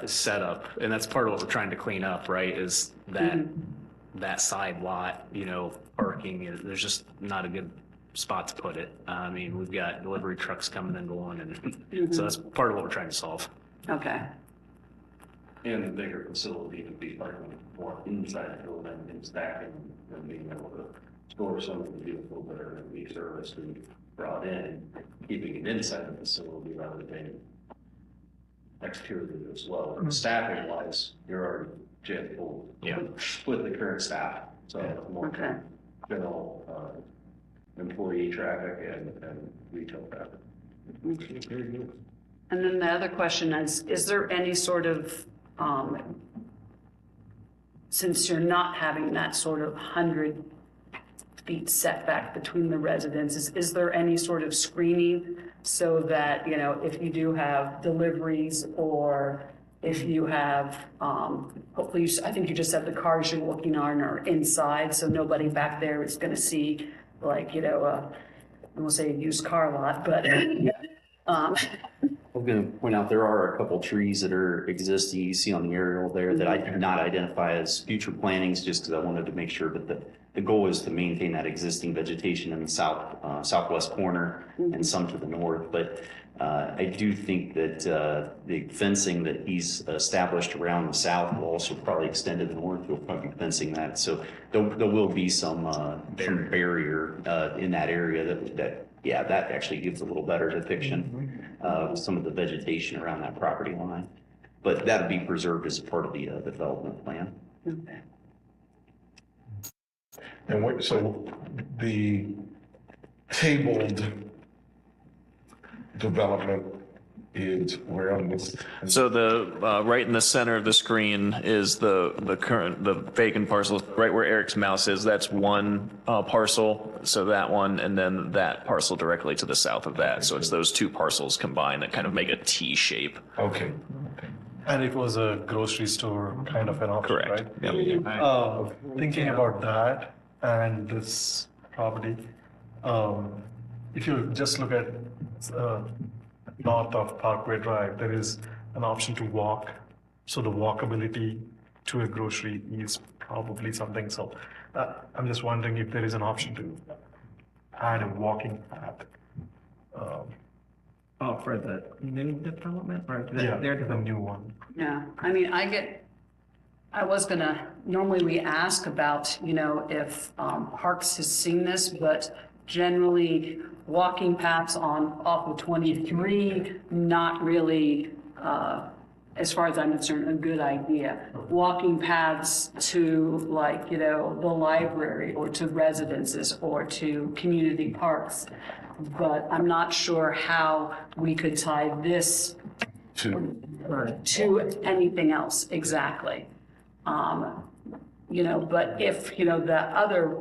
setup. And that's part of what we're trying to clean up, right? Is that that side lot, parking, there's just not a good spot to put it. I mean, we've got delivery trucks coming and going, and so that's part of what we're trying to solve. Okay. And the bigger facility to be like more inside the building and stacking and being able to store some of the vehicles that are going to be serviced and brought in, keeping it inside the facility rather than exterior as well. And staffing wise, you're already jam full with the current staff. So more general employee traffic and retail traffic. And then the other question is there any sort of, since you're not having that sort of 100 feet setback between the residences, is there any sort of screening so that, if you do have deliveries or if you have, hopefully, I think you just said the cars you're looking on are inside, so nobody back there is going to see like, I won't say a used car lot, but. I'm going to point out there are a couple trees that are existing. You see on the aerial there that I did not identify as future plantings, just because I wanted to make sure. But the goal is to maintain that existing vegetation in the southwest corner and some to the north. But I do think that the fencing that he's established around the south will also probably extend to the north. We'll probably be fencing that. So there will be some barrier in that area that actually gives a little better depiction of some of the vegetation around that property line. But that would be preserved as a part of the development plan. Okay. And so the tabled development is where on this? So the right in the center of the screen is the vacant parcel, right where Eric's mouse is. That's one parcel. So that one, and then that parcel directly to the south of that. So it's those two parcels combined that kind of make a T shape. Okay. And it was a grocery store kind of an option, Correct. right? Yep. Thinking about that and this property, if you just look at north of Parkway Drive, there is an option to walk. So the walkability to a grocery is probably something. So I'm just wondering if there is an option to add a walking path. For the new development or Yeah, their the development? new one. Yeah, I mean, I get I was gonna, normally we ask about, if Parks has seen this, but generally walking paths off of 23, not really, as far as I'm concerned, a good idea. Walking paths to like, the library or to residences or to community parks. But I'm not sure how we could tie this to anything else exactly. But if, the other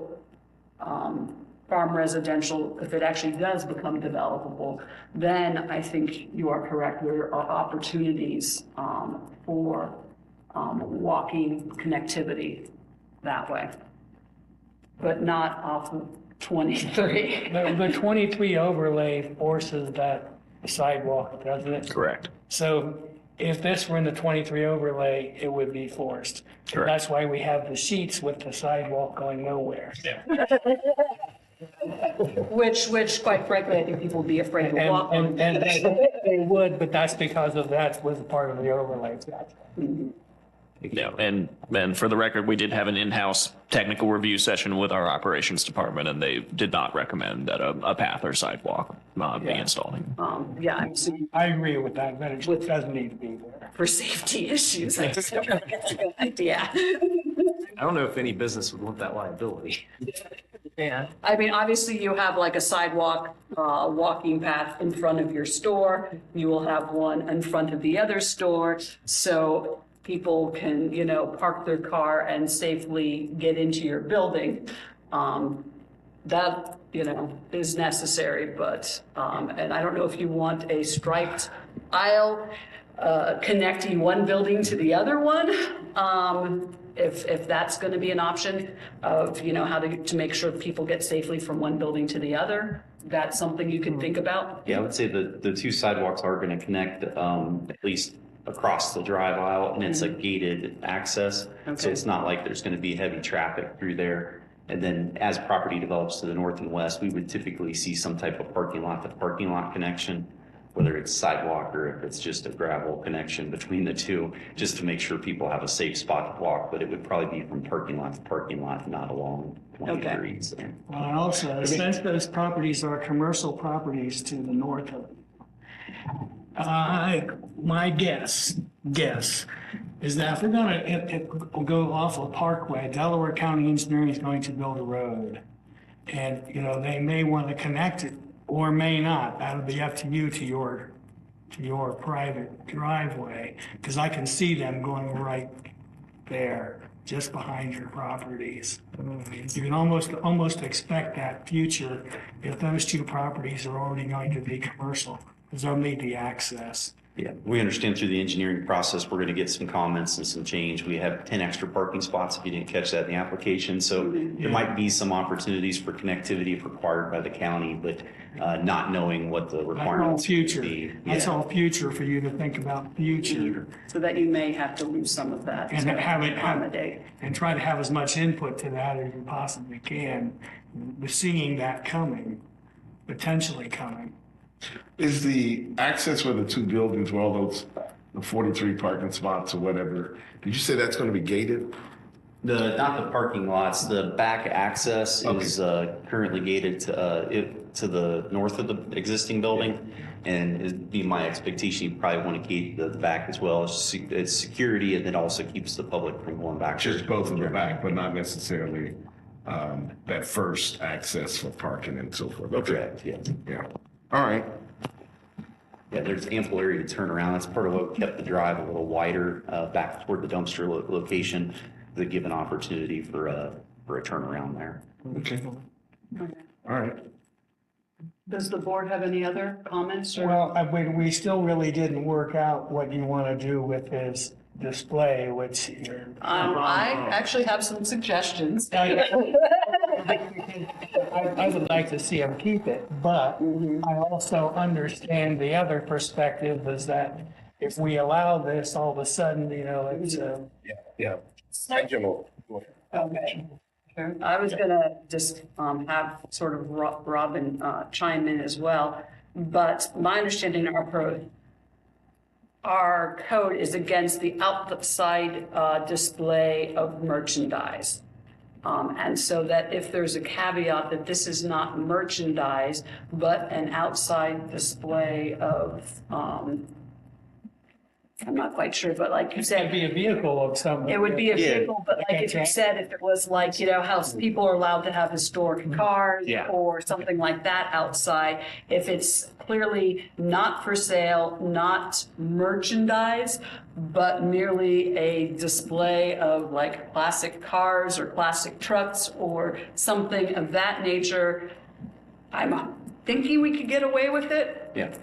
farm residential, if it actually does become developable, then I think you are correct. There are opportunities for walking connectivity that way, but not off of 23. The 23 overlay forces that sidewalk, doesn't it? Correct. So if this were in the 23 overlay, it would be forced. Correct. That's why we have the sheets with the sidewalk going nowhere. Which quite frankly, I think people would be afraid to walk on. And they would, but that's because of that was part of the overlay. Yeah, and for the record, we did have an in-house technical review session with our operations department, and they did not recommend that a path or sidewalk be installed. Yeah, I'm assuming I agree with that, but it doesn't need to be there. for safety issues, I just don't think it's a good idea. I don't know if any business would want that liability. Yeah, I mean, obviously you have like a sidewalk, walking path in front of your store. You will have one in front of the other store. So people can, park their car and safely get into your building. That, is necessary, but, and I don't know if you want a striped aisle connecting one building to the other one. If that's going to be an option of, how to make sure people get safely from one building to the other, that's something you can think about. Yeah, I would say the two sidewalks are going to connect at least across the drive aisle, and it's a gated access. So Okay. it's not like there's going to be heavy traffic through there. And then as property develops to the north and west, we would typically see some type of parking lot to parking lot connection, whether it's sidewalk or if it's just a gravel connection between the two, just to make sure people have a safe spot to walk. But it would probably be from parking lot to parking lot, not along 23. So. Well, and also, since those properties are commercial properties to the north of it, my guess is that if we're gonna go off of Parkway, Delaware County Engineering is going to build a road. And, they may want to connect it or may not. That'll be up to you, to your private driveway, because I can see them going right there, just behind your properties. You can almost expect that future if those two properties are already going to be commercial, because they'll need the access. Yeah, we understand through the engineering process, we're going to get some comments and some change. We have 10 extra parking spots if you didn't catch that in the application. So there might be some opportunities for connectivity if required by the county, but not knowing what the requirements would be. That's all future for you to think about future. So that you may have to lose some of that. And accommodate. and try to have as much input to that as you possibly can, seeing that coming, potentially coming. Is the access for the two buildings, where all those, the 43 parking spots or whatever, did you say that's going to be gated? Not the parking lots, the back access is currently gated to the north of the existing building. And it'd be my expectation, you probably want to gate the back as well. It's security, and it also keeps the public from going back. Just both in the back, but not necessarily that first access for parking and so forth. Okay. Correct, yeah. Yeah. All right. Yeah, there's ample area to turn around. That's part of what kept the drive a little wider back toward the dumpster location, to give an opportunity for a turnaround there. Okay. All right. Does the board have any other comments? Or? Well, we still really didn't work out what you want to do with his display, which I actually have some suggestions. I would like to see him keep it, but I also understand the other perspective is that if we allow this, all of a sudden, it's Yeah. Okay. Sure. I was gonna just have sort of Robin chime in as well, but my understanding our our code is against the outside display of merchandise. And so that if there's a caveat that this is not merchandise, but an outside display of, I'm not quite sure, but like you It'd said, be a vehicle of some. it would be a vehicle, but like if you said, if it was like, you know, how people are allowed to have historic cars Yeah. or something like that outside, if it's clearly not for sale, not merchandise, but merely a display of like classic cars or classic trucks or something of that nature, I'm thinking we could get away with it. Yeah,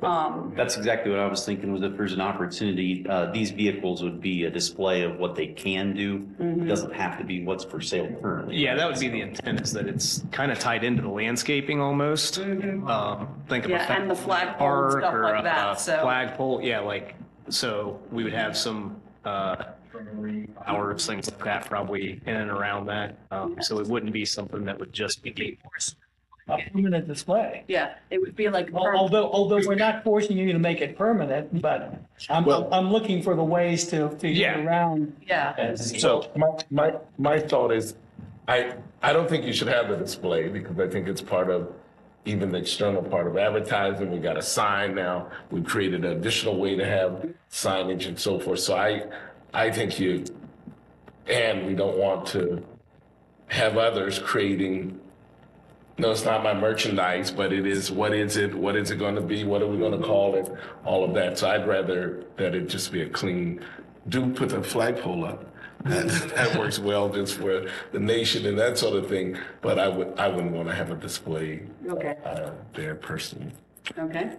that's exactly what I was thinking, was if there's an opportunity, these vehicles would be a display of what they can do. It doesn't have to be what's for sale currently. Yeah, that would be the intent, is that it's kind of tied into the landscaping almost. Think of Yeah, a and the flagpole and park stuff or like a that, so. flagpole, yeah, like, so we would have some hours, things like that, probably in and around that. So it wouldn't be something that would just be. A permanent display. Yeah, it would be like. Although we're not forcing you to make it permanent, but I'm looking for the ways to get Yeah. around. Yeah. So My thought is, I don't think you should have a display, because I think it's part of even the external part of advertising. We got a sign now. We've created an additional way to have signage and so forth. So I think and we don't want to have others creating, no, it's not my merchandise, but it is, what is it? What is it going to be? What are we going to call it? All of that. So I'd rather that it just be a clean, do put a flagpole up. That works well just for the nation and that sort of thing. But I wouldn't want to have a display Okay. there personally. Okay.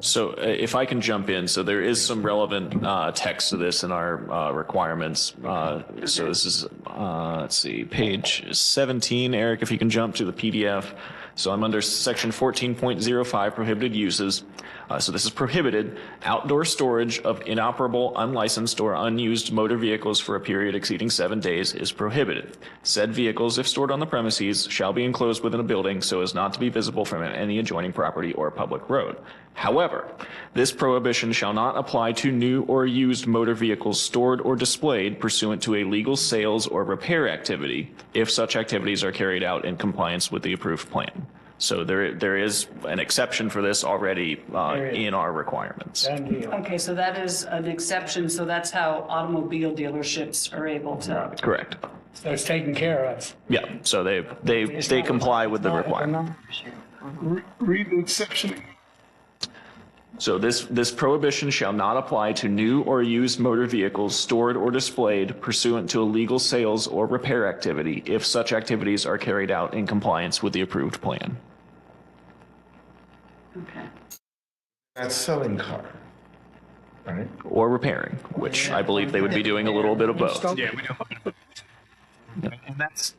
So if I can jump in, so there is some relevant text to this in our requirements. So this is, let's see, page 17. Eric, if you can jump to the PDF. So I'm under section 14.05, prohibited uses. So this is prohibited. Outdoor storage of inoperable, unlicensed, or unused motor vehicles for a period exceeding 7 days is prohibited. Said vehicles, if stored on the premises, shall be enclosed within a building so as not to be visible from any adjoining property or public road. However, this prohibition shall not apply to new or used motor vehicles stored or displayed pursuant to a legal sales or repair activity, if such activities are carried out in compliance with the approved plan. So there is an exception for this already in our requirements. Okay, so that is an exception, so that's how automobile dealerships are able to. Correct. So it's taken care of. Yeah, so they comply with the requirement. Read the exception. So this prohibition shall not apply to new or used motor vehicles stored or displayed pursuant to a legal sales or repair activity if such activities are carried out in compliance with the approved plan. Okay. That's selling car, right? Or repairing, which I believe they would be doing a little bit of both. Yeah, we do. And that's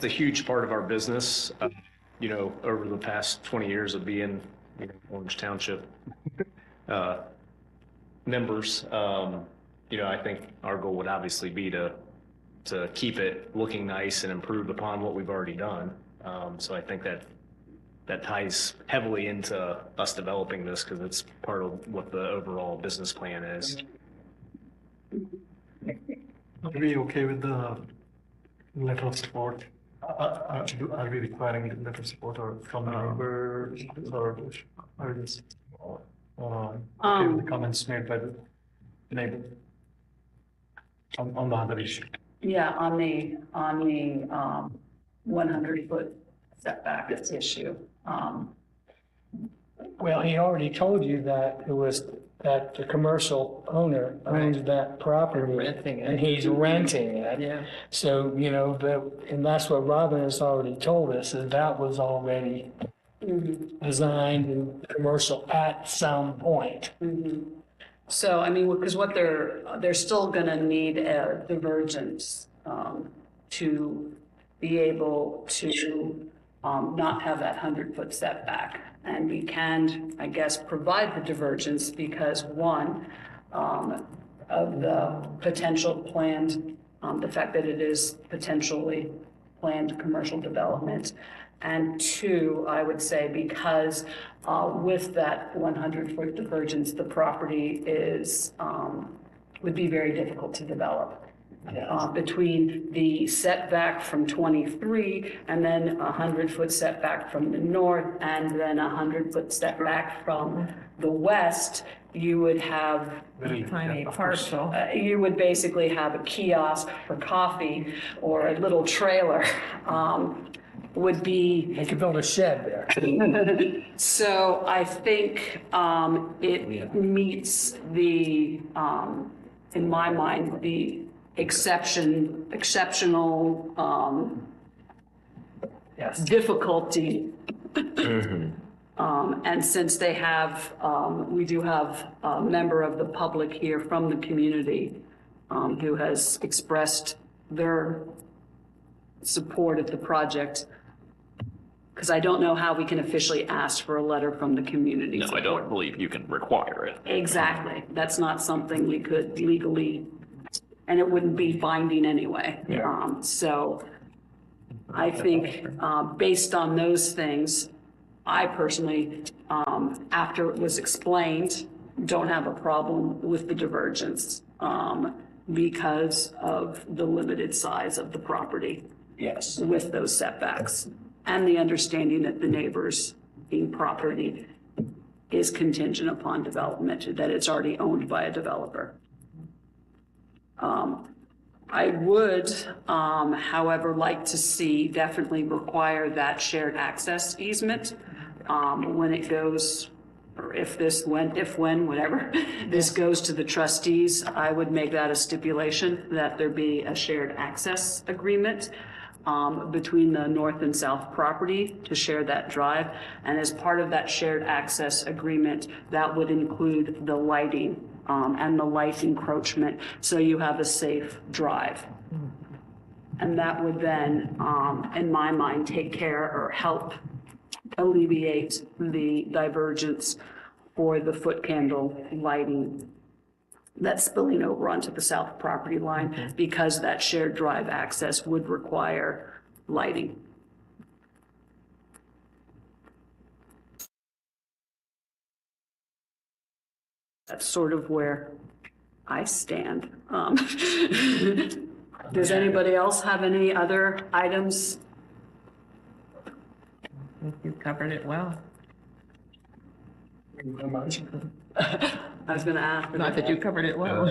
a huge part of our business. You know, over the past 20 years of being, you know, Orange Township members, you know, I think our goal would obviously be to keep it looking nice and improve upon what we've already done. So I think that ties heavily into us developing this, because it's part of what the overall business plan is. Are we okay with the letter of support? Are we requiring the letter of support or from the neighbors, or are we just okay with the comments made by the neighbor on the other issue? Yeah, on the 100-foot setback issue. Well, he already told you that it was that the commercial owner owns that property. Renting it. And he's renting it. Yeah. So, you know, and that's what Robin has already told us, is that was already designed in commercial at some point. So, I mean, because what they're still gonna need a divergence to be able to not have that 100-foot setback. And we can, I guess, provide the divergence because one, of the potential planned, the fact that it is potentially planned commercial development, And two, I would say, because with that 100-foot divergence, the property is, would be very difficult to develop. Between the setback from 23 and then a 100-foot setback from the north and then a 100-foot setback from the west, you would have, Tiny parcel. you would basically have a kiosk for coffee or a little trailer. Would be. They could build a shed there. So I think it meets the, in my mind, the exceptional Yes. difficulty. And since they have, we do have a member of the public here from the community who has expressed their support of the project, because I don't know how we can officially ask for a letter from the community. No, I don't believe you can require it. Exactly. That's not something we could legally, and it wouldn't be binding anyway. So I think based on those things, I personally, after it was explained, don't have a problem with the divergence because of the limited size of the property. Yes. With those setbacks and the understanding that the neighbors being property is contingent upon development, that it's already owned by a developer. I would, however, like to see definitely require that shared access easement when it goes, or if when, whatever, this goes to the trustees, I would make that a stipulation that there be a shared access agreement between the north and south property to share that drive. And as part of that shared access agreement, that would include the lighting and the light encroachment, so you have a safe drive. And that would then, in my mind, take care or help alleviate the divergence for the foot candle lighting that's spilling over onto the south property line, because that shared drive access would require lighting. That's sort of where I stand. Does anybody else have any other items? I think you covered it well. I was gonna ask. No, I said you covered it well.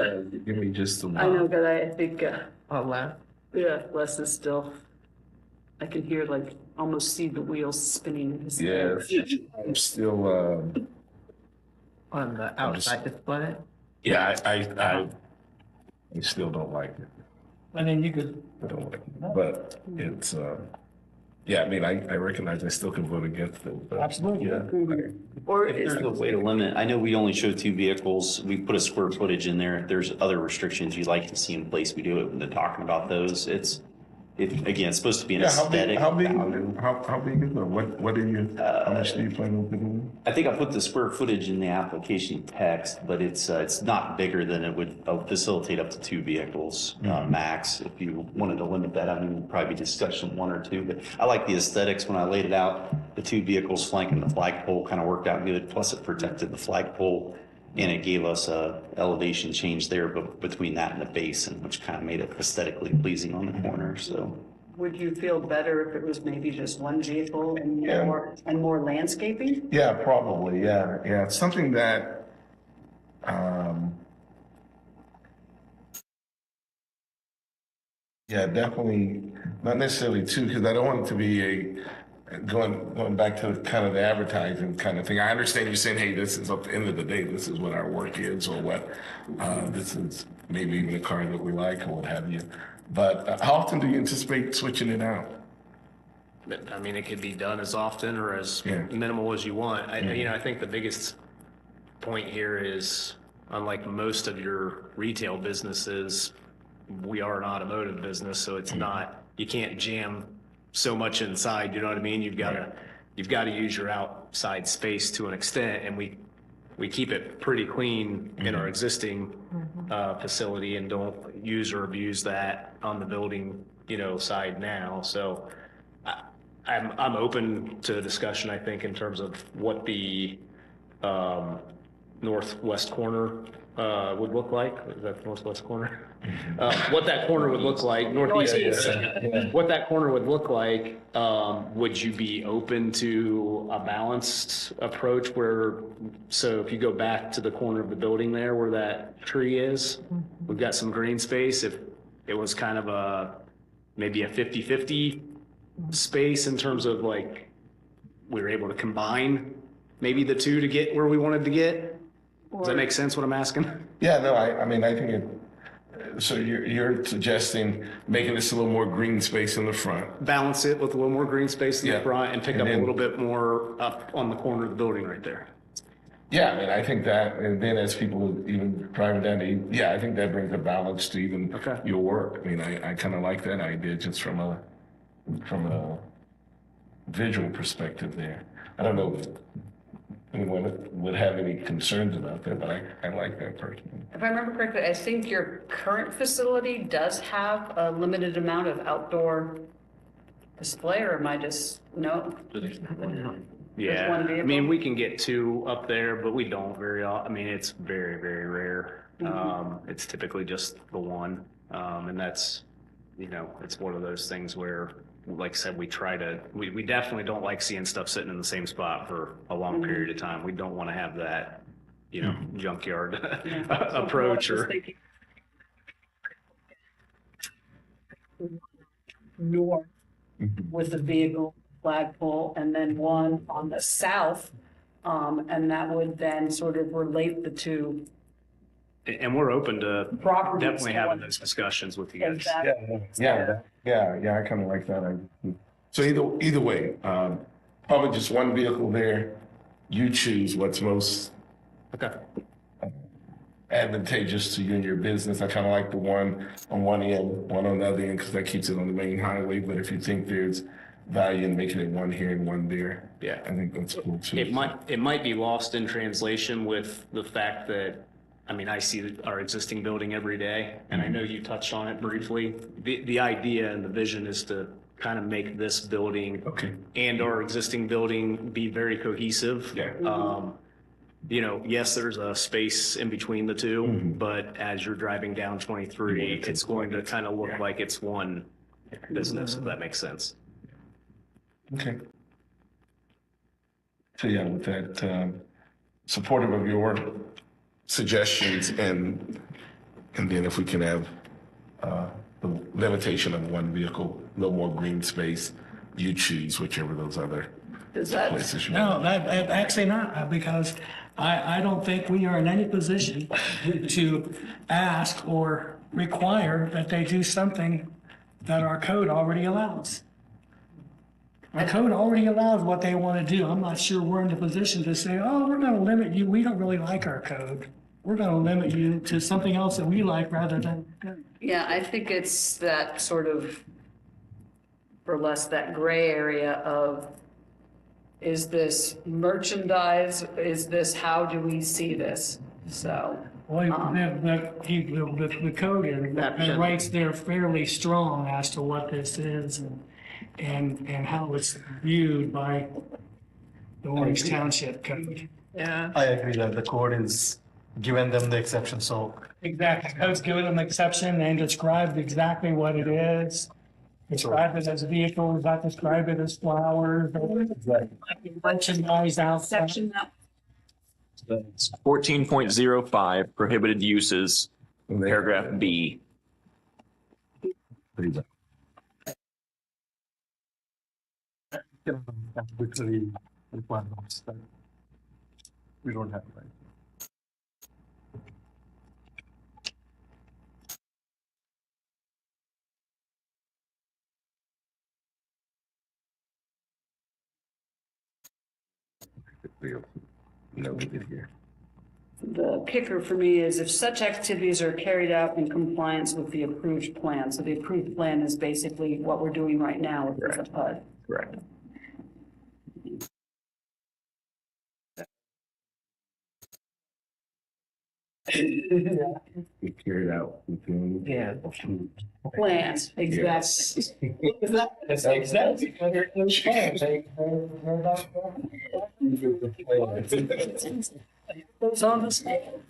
Give me just a I know, but I think, Oh, wow. yeah, Les is still, I can hear, like, almost see the wheels spinning in his head. Yes, I'm still, On the outside display. yeah, I still don't like it. I mean, you could, I don't like it, but it's, yeah, I mean, I recognize I still can vote against it, but. absolutely. Yeah. Or If is, there's a way to limit, I know we only show 2 vehicles, we put a square footage in there. If there's other restrictions you'd like to see in place, we do it when they're talking about those. Again, it's supposed to be an Yeah, aesthetic how big, value. how big is it? What are you, how much do you plan on putting in? I think I put the square footage in the application text, but it's not bigger than it would facilitate up to 2 vehicles max. If you wanted to limit that, I mean, it'd probably be discussion 1 or 2, but I like the aesthetics when I laid it out. The 2 vehicles flanking the flagpole kind of worked out good, plus it protected the flagpole and it gave us a elevation change there between that and the basin, which kind of made it aesthetically pleasing on the corner, so. would you feel better if it was maybe just one vehicle and Yeah. more landscaping? Yeah, probably, yeah, yeah. It's something that, yeah, definitely, not necessarily 2, because I don't want it to be going back to kind of the advertising kind of thing. I understand you saying, hey, this is at the end of the day, this is what our work is, or what, this is maybe even a car that we like or what have you. But how often do you anticipate switching it out? I mean, it could be done as often or as Yeah. minimal as you want. I think the biggest point here is, unlike most of your retail businesses, we are an automotive business, so it's not, you can't jam so much inside, you know what I mean? You've got to use your outside space to an extent, and we keep it pretty clean in our existing facility and don't use or abuse that on the building, side now. So I'm open to discussion, I think, in terms of what the northwest corner would look like. Is that the northwest corner? What that corner would look like, northeast. What that corner would look like, would you be open to a balanced approach where, so if you go back to the corner of the building there where that tree is, we've got some green space. If it was kind of maybe a 50-50 space in terms of like, we were able to combine maybe the two to get where we wanted to get. Does that make sense what I'm asking? Yeah, no, I mean, I think so you're suggesting making this a little more green space in the front. Balance it with a little more green space in the Yeah. front and pick And up a then- little bit more up on the corner of the building right there. Yeah, I mean, I think that, and then as people even driving down I think that brings a balance to even Okay. your work. I mean, I kind of like that idea just from a visual perspective there. I don't know if anyone would have any concerns about that, but I like that personally. If I remember correctly, I think your current facility does have a limited amount of outdoor display, or am I just, no? Yeah, one I vehicle? mean, we can get two up there, but we don't very often. I mean, it's very, very rare. It's typically just the one. And that's, it's one of those things where, like I said, we definitely don't like seeing stuff sitting in the same spot for a long period of time. We don't want to have that, junkyard approach or. North with the vehicle flagpole, and then one on the south, and that would then sort of relate the two And we're open to properties. definitely having those discussions with you guys. Exactly. Yeah, I kind of like that idea. So either way, probably just one vehicle there. You choose what's most Okay. advantageous to you and your business. I kind of like the one on one end, one on the other end, because that keeps it on the main highway. But if you think there's value in making it one here and one there, Yeah. I think that's cool too. It might be lost in translation with the fact that, I mean, I see our existing building every day, and I know you touched on it briefly. The idea and the vision is to kind of make this building and our existing building be very cohesive. Yeah. Yes, there's a space in between the two, but as you're driving down 23, it's going to kind of look like it's one business, if that makes sense. Okay. So yeah, with that, supportive of your suggestions, and then if we can have the limitation of one vehicle, a little more green space, you choose whichever those other Does that, places you No, want. actually not, because I don't think we are in any position to ask or require that they do something that our code already allows. Our code already allows what they want to do. I'm not sure we're in the position to say, oh, we're going to limit you. We don't really like our code. We're going to limit you to something else that we like rather than. yeah, I think it's that sort of, or less that gray area of, is this merchandise? Is this, how do we see this? So, Well, the code and rights there fairly strong as to what this is and how it's viewed by the Orange Township Code. Yeah. I agree that the code is given them the exception, so Exactly. Code's given them exception and described exactly what it is. Describe it as a vehicle, not describe it as flowers or merchandise outside. section that, 14.05 prohibited uses, paragraph B. arbitrary requirements that we don't have, right? No, we did here. the kicker for me is if such activities are carried out in compliance with the approved plan. So the approved plan is basically what we're doing right now with the PUD. Correct. Carried out within. Yeah. Plans, Exactly. That's exactly what they're saying. It's on the scale.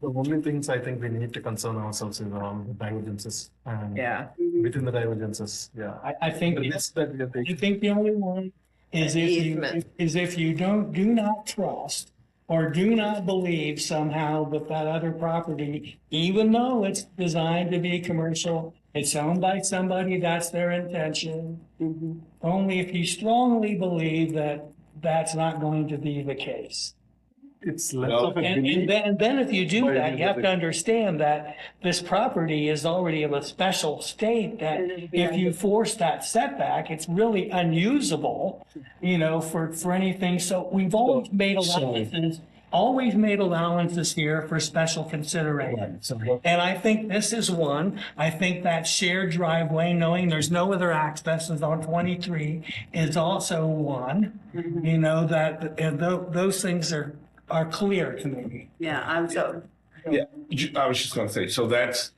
The only things I think we need to concern ourselves is around the divergences and Yeah. within the divergences, yeah. I think, The list that we are I taking. think the only one is if you do not trust or do not believe somehow that that other property, even though it's designed to be commercial, it's owned by somebody, that's their intention. Only if you strongly believe that that's not going to be the case. It's less of a And belief. then if you do But that, it you is have a- to understand that this property is already of a special state that if you force that setback, it's really unusable, for anything. So we've always made allowances here for special consideration. And I think this is one. I think that shared driveway, knowing there's no other access on 23 is also one. And those things are clear to me. yeah, I'm so, Yeah, I was just gonna say, so that's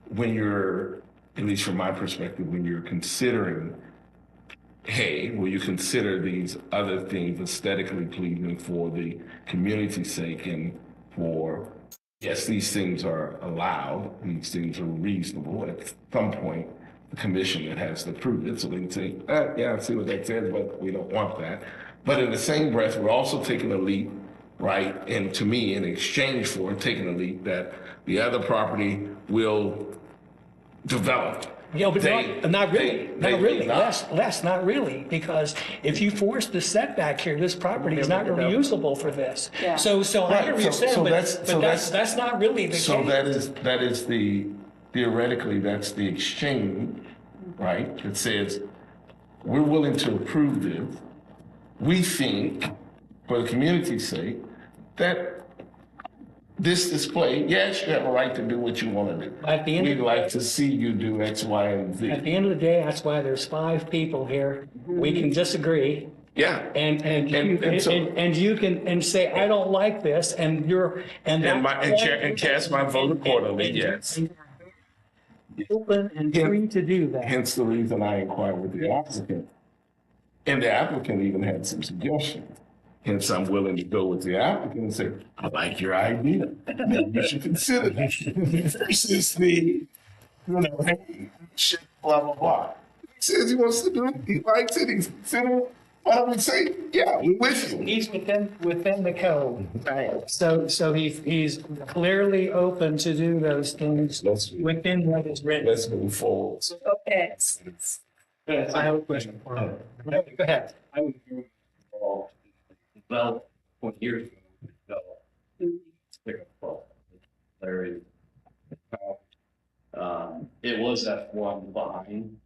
when you're, at least from my perspective, when you're considering, hey, will you consider these other things aesthetically pleasing for the community's sake and for, yes, these things are allowed, these things are reasonable. At some point, the commission that has to approve it, so they can say, yeah, I see what that says, but we don't want that. But in the same breath, we're also taking a leap, right? And to me, in exchange for taking a leap, that the other property will develop. Yeah, but not really, not really, not. less, not really, because if you force the setback here, this property is not really usable for this. Yeah. So I hear what you're saying, but that's not really the case. So that is theoretically, that's the exchange, right? That says, we're willing to approve this. We think, for the community's sake, that this display, yes, you have a right to do what you want to do. At the end of We'd the like to see you do X, Y, and Z. At the end of the day, that's why there's 5 people here. We can disagree. Yeah. And so- you can say, I don't like this, and you're, and cast my vote accordingly, yes. open and free to do that. Hence the reason I inquired with the applicant. And the applicant even had some suggestions. Hence, I'm willing to go with the applicant and say, I like your idea. Maybe you should consider this. Versus the, hey, shit, blah, blah, blah. He says he wants to do it. He likes it. He's considering it. Why don't we say, yeah, we're with you. He's within the code. Right. So he's clearly open to do those things within what is written. Let's move forward. Okay. I have a question. Go ahead. I would agree with all developed 20 years ago. Pick up Larry. It was F1 behind,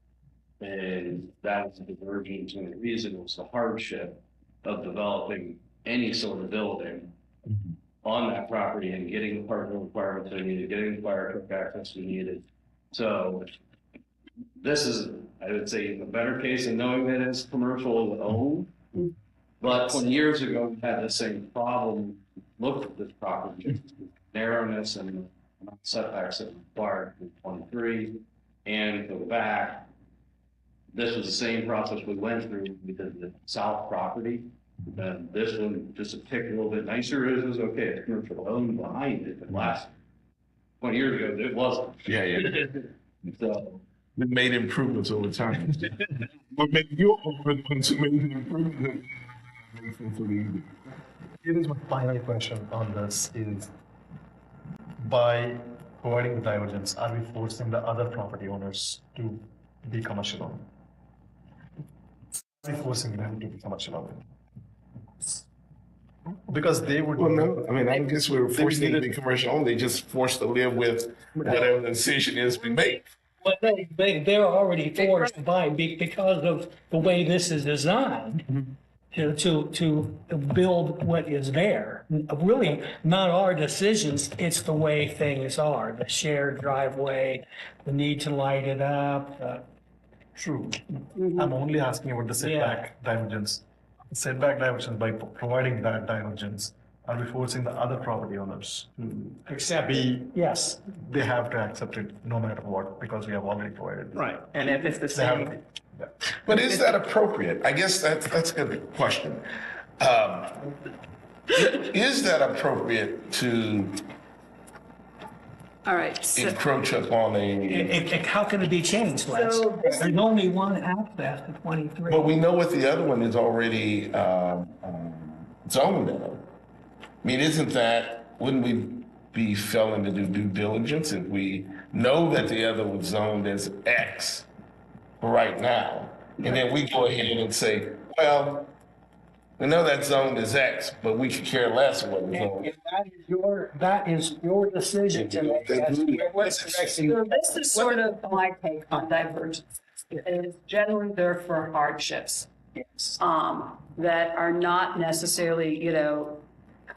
and that was a divergence, and the reason was the hardship of developing any sort of building on that property and getting the parking requirements they needed, getting the fire truck access we needed. So this is, I would say, a better case in knowing that it's commercial owned. But 20 years ago, we had the same problem, looked at this property, narrowness and setbacks that required in 23, and go back. This was the same process we went through. We did the south property. And this one, just a tick a little bit nicer, it was okay, it's commercial owned behind it, but last 20 years ago, it wasn't. Yeah. So, We made improvements over time. But maybe you're over the ones who made the improvements. Here is my final question on this is, by providing the divergence, are we forcing the other property owners to be commercial owned? Are we forcing them to be commercial owned? Because they would. Well, no, I mean, I guess we were forced them to be commercial only, they just forced to live with whatever the decision is we make. But they're already forced by, because of the way this is designed, to build what is there. Really, not our decisions, it's the way things are, the shared driveway, the need to light it up. True. I'm only asking about the setback divergence. setback divergence, by providing that divergence, are we forcing the other property owners to Except, be, yes, they have to accept it no matter what, because we have already provided it. Right, and if it's the They have same, to. Yeah. But is that appropriate? I guess that's a good question. Is that appropriate to All right, so, encroach upon a, how can it be changed, Les? So- There's only one access to 23. but we know what the other one is already zoned now. I mean, wouldn't we be failing to do due diligence if we know that the other was zoned as X right now? And then we go ahead and say, well, we know that zoned as X, but we could care less what it's zoned. That is your decision to make. What's the next thing? so this is sort of my take on divergence. It is generally there for hardships. Yes. That are not necessarily,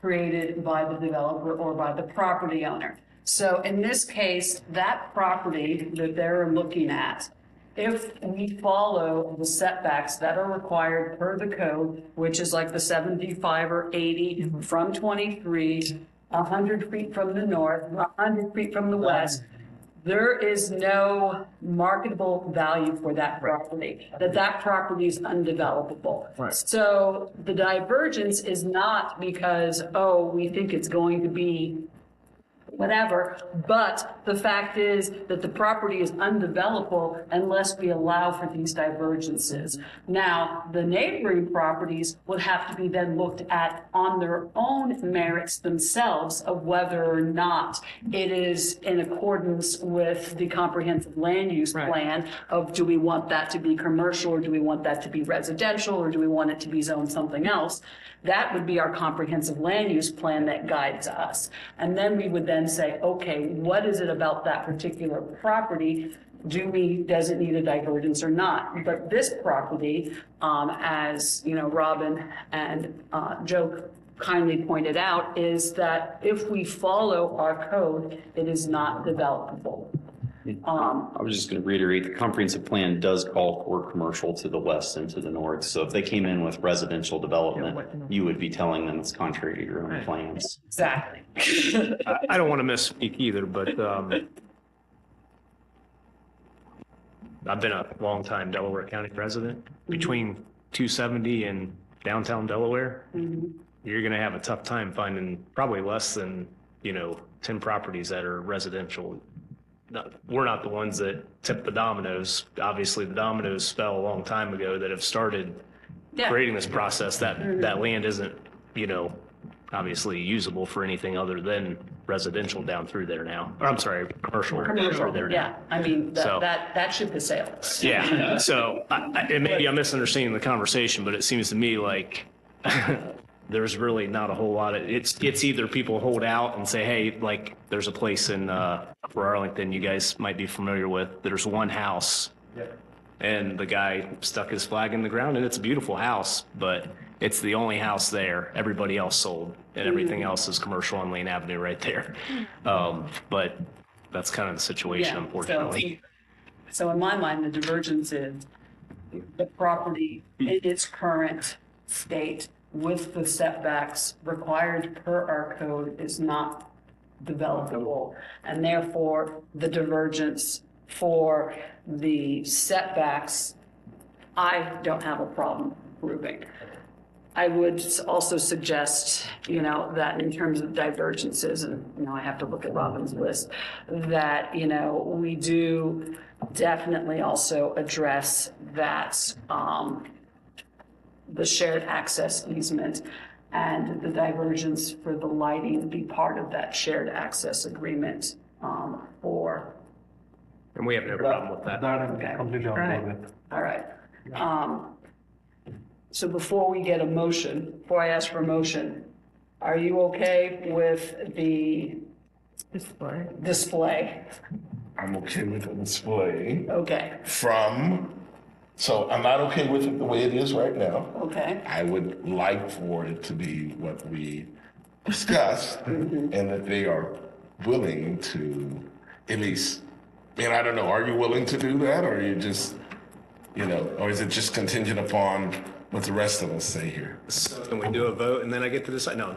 created by the developer or by the property owner. So in this case, that property that they're looking at, if we follow the setbacks that are required per the code, which is like the 75 or 80 from 23, 100 feet from the north, 100 feet from the west, there is no marketable value for that property, that property is undevelopable. Right. So the divergence is not because, we think it's going to be whatever, but the fact is that the property is undevelopable unless we allow for these divergences. Now, the neighboring properties would have to be then looked at on their own merits themselves of whether or not it is in accordance with the comprehensive land use plan of, do we want that to be commercial, or do we want that to be residential, or do we want it to be zoned something else? That would be our comprehensive land use plan that guides us. And then we would then say, okay, what is it about that particular property? Does it need a divergence or not? But this property, as Robin and Joe kindly pointed out, is that if we follow our code, it is not developable. I was just going to reiterate, the comprehensive plan does call for commercial to the west and to the north. So if they came in with residential development, you would be telling them it's contrary to your own plans. Exactly. I don't want to misspeak either, but I've been a longtime Delaware County resident. Between 270 and downtown Delaware, you're going to have a tough time finding probably less than 10 properties that are residential. We're not the ones that tip the dominoes. Obviously, the dominoes fell a long time ago that have started creating this process. That land isn't, obviously usable for anything other than residential down through there now. Or, I'm sorry, commercial through there now. Yeah, I mean, So- that ship has sailed. Yeah, so and maybe I'm misunderstanding the conversation, but it seems to me like there's really not a whole lot of, it's either people hold out and say, hey, like there's a place in Upper Arlington you guys might be familiar with. There's one house and the guy stuck his flag in the ground and it's a beautiful house, but it's the only house there. Everybody else sold and everything else is commercial on Lane Avenue right there. But that's kind of the situation, Yeah, unfortunately. So in my mind, the divergence is the property in its current state with the setbacks required per our code is not developable. And therefore, the divergence for the setbacks, I don't have a problem approving. I would also suggest, that in terms of divergences, and, I have to look at Robin's list, that, we do definitely also address that, the shared access easement and the divergence for the lighting be part of that shared access agreement, for, And we have no problem with that. That I'm completely on board with. all right. So before we get a motion, before I ask for a motion, are you okay with the display? I'm okay with the display Okay, so I'm not okay with it the way it is right now. okay. I would like for it to be what we discussed and that they are willing to at least, I don't know, are you willing to do that or are you just, or is it just contingent upon but the rest of us stay here. So can we do a vote and then I get to decide? No.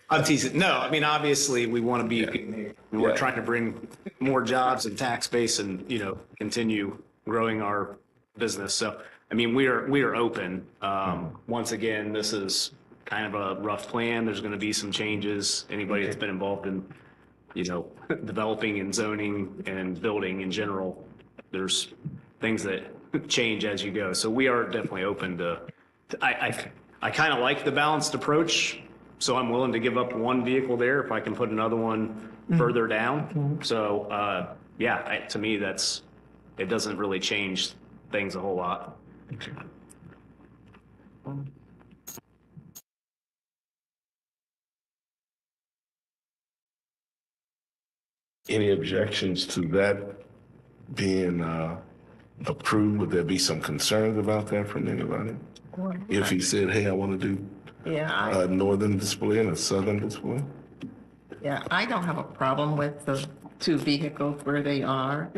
I'm teasing. No, I mean, obviously, we want to be, we're trying to bring more jobs and tax base and, continue growing our business. So, I mean, we are open. Once again, this is kind of a rough plan. There's going to be some changes. Anybody that's been involved in, developing and zoning and building in general, there's things that change as you go. So we are definitely open to I kind of like the balanced approach. So I'm willing to give up one vehicle there if I can put another one further down. So, to me, it doesn't really change things a whole lot. Any objections to that being approved? Would there be some concerns about that from anybody? If he said, hey, I want to do a northern display and a southern display? Yeah, I don't have a problem with the two vehicles where they are.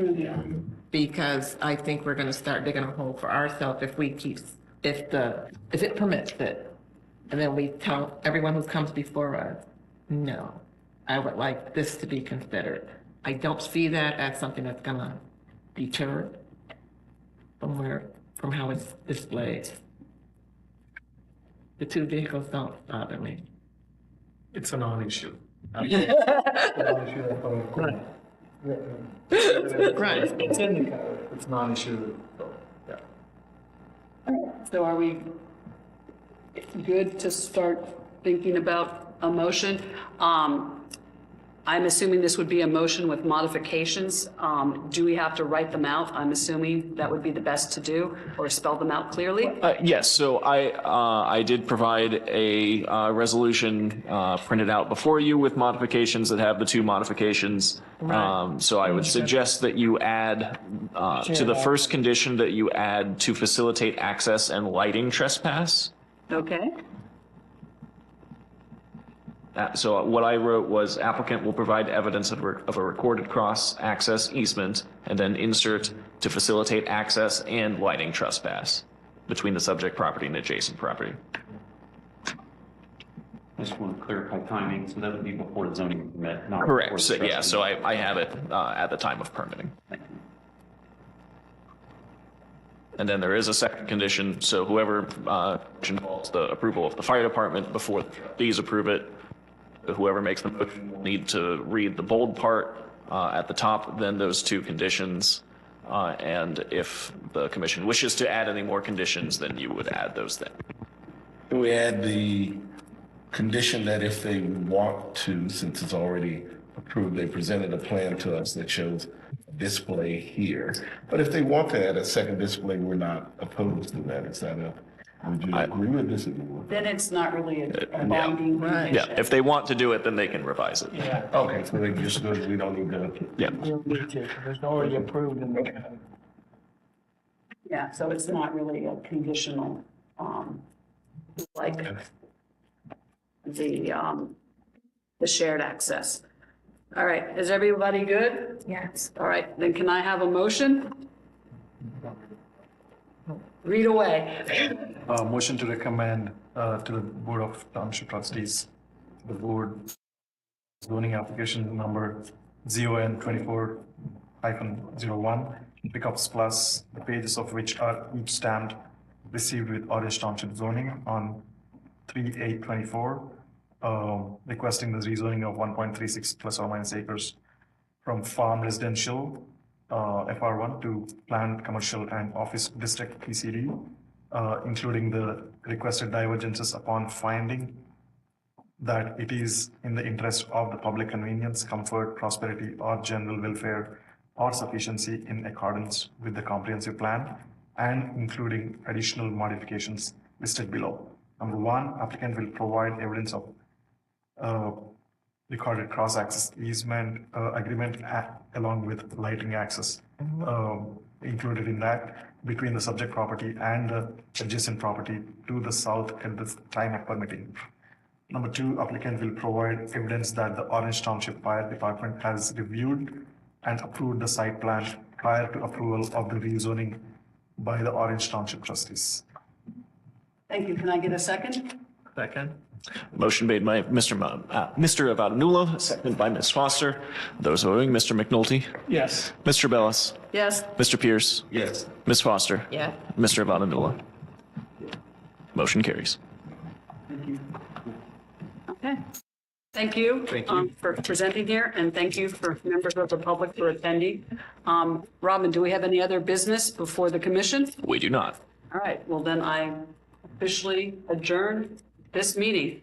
Because I think we're gonna start digging a hole for ourselves if it permits it. And then we tell everyone who comes before us, no, I would like this to be considered. I don't see that as something that's gonna deter from how it's displayed. The two vehicles don't bother me. It's a non-issue. Right. It's in the code. It's non-issue. So are we good to start thinking about a motion? I'm assuming this would be a motion with modifications. Do we have to write them out? I'm assuming that would be the best to do, or spell them out clearly? Yes, so I did provide a resolution printed out before you with modifications that have the two modifications. So I would suggest that you add to the first condition that you add to facilitate access and lighting trespass. Okay. So what I wrote was applicant will provide evidence of a recorded cross-access easement and then insert to facilitate access and lighting trespass between the subject property and adjacent property. I just want to clarify timing, so that would be before the zoning permit, not Correct. before So, the yeah, so I have it at the time of permitting. Thank you. And then there is a second condition, so whoever involves the approval of the fire department before these approve it, whoever makes the motion will need to read the bold part at the top, then those two conditions. And if the commission wishes to add any more conditions, then you would add those then. Can we add the condition that if they want to, since it's already approved, they presented a plan to us that shows display here. But if they want to add a second display, we're not opposed to that. Is that would you agree with this? Then it's not really a binding condition. Yeah, if they want to do it, then they can revise it. Yeah, Okay, so they just go, we don't need to. Yeah. we don't need to, because it's already approved in the code. Yeah, so it's not really a conditional, like the shared access. All right, is everybody good? Yes. All right, then can I have a motion? Read away. Motion to recommend to the Board of Township Trustees, the board zoning application number ZON-24-01, pickups plus, the pages of which are each stamped, received with Orange Township zoning on 3/8/24, requesting the rezoning of 1.36 plus or minus acres from farm residential FR1 to planned commercial and office district PCD, including the requested divergences upon finding that it is in the interest of the public convenience, comfort, prosperity, or general welfare or sufficiency in accordance with the comprehensive plan, and including additional modifications listed below. Number one, applicant will provide evidence of recorded cross-access easement agreement along with lighting access included in that between the subject property and the adjacent property to the south at the time of permitting. Number two, applicant will provide evidence that the Orange Township Fire Department has reviewed and approved the site plan prior to approval of the rezoning by the Orange Township trustees. Thank you. Can I get a second? Second. Motion made by Mr. Avadanula, seconded by Ms. Foster. Those voting, Mr. McNulty, Yes. Mr. Bellis, Yes. Mr. Pierce, Yes. Ms. Foster, Yeah. Mr. Avadanula. Motion carries. Okay. Thank you. For presenting here, and thank you for members of the public for attending. Robin, do we have any other business before the commission? We do not. All right, well then I officially adjourn this meeting.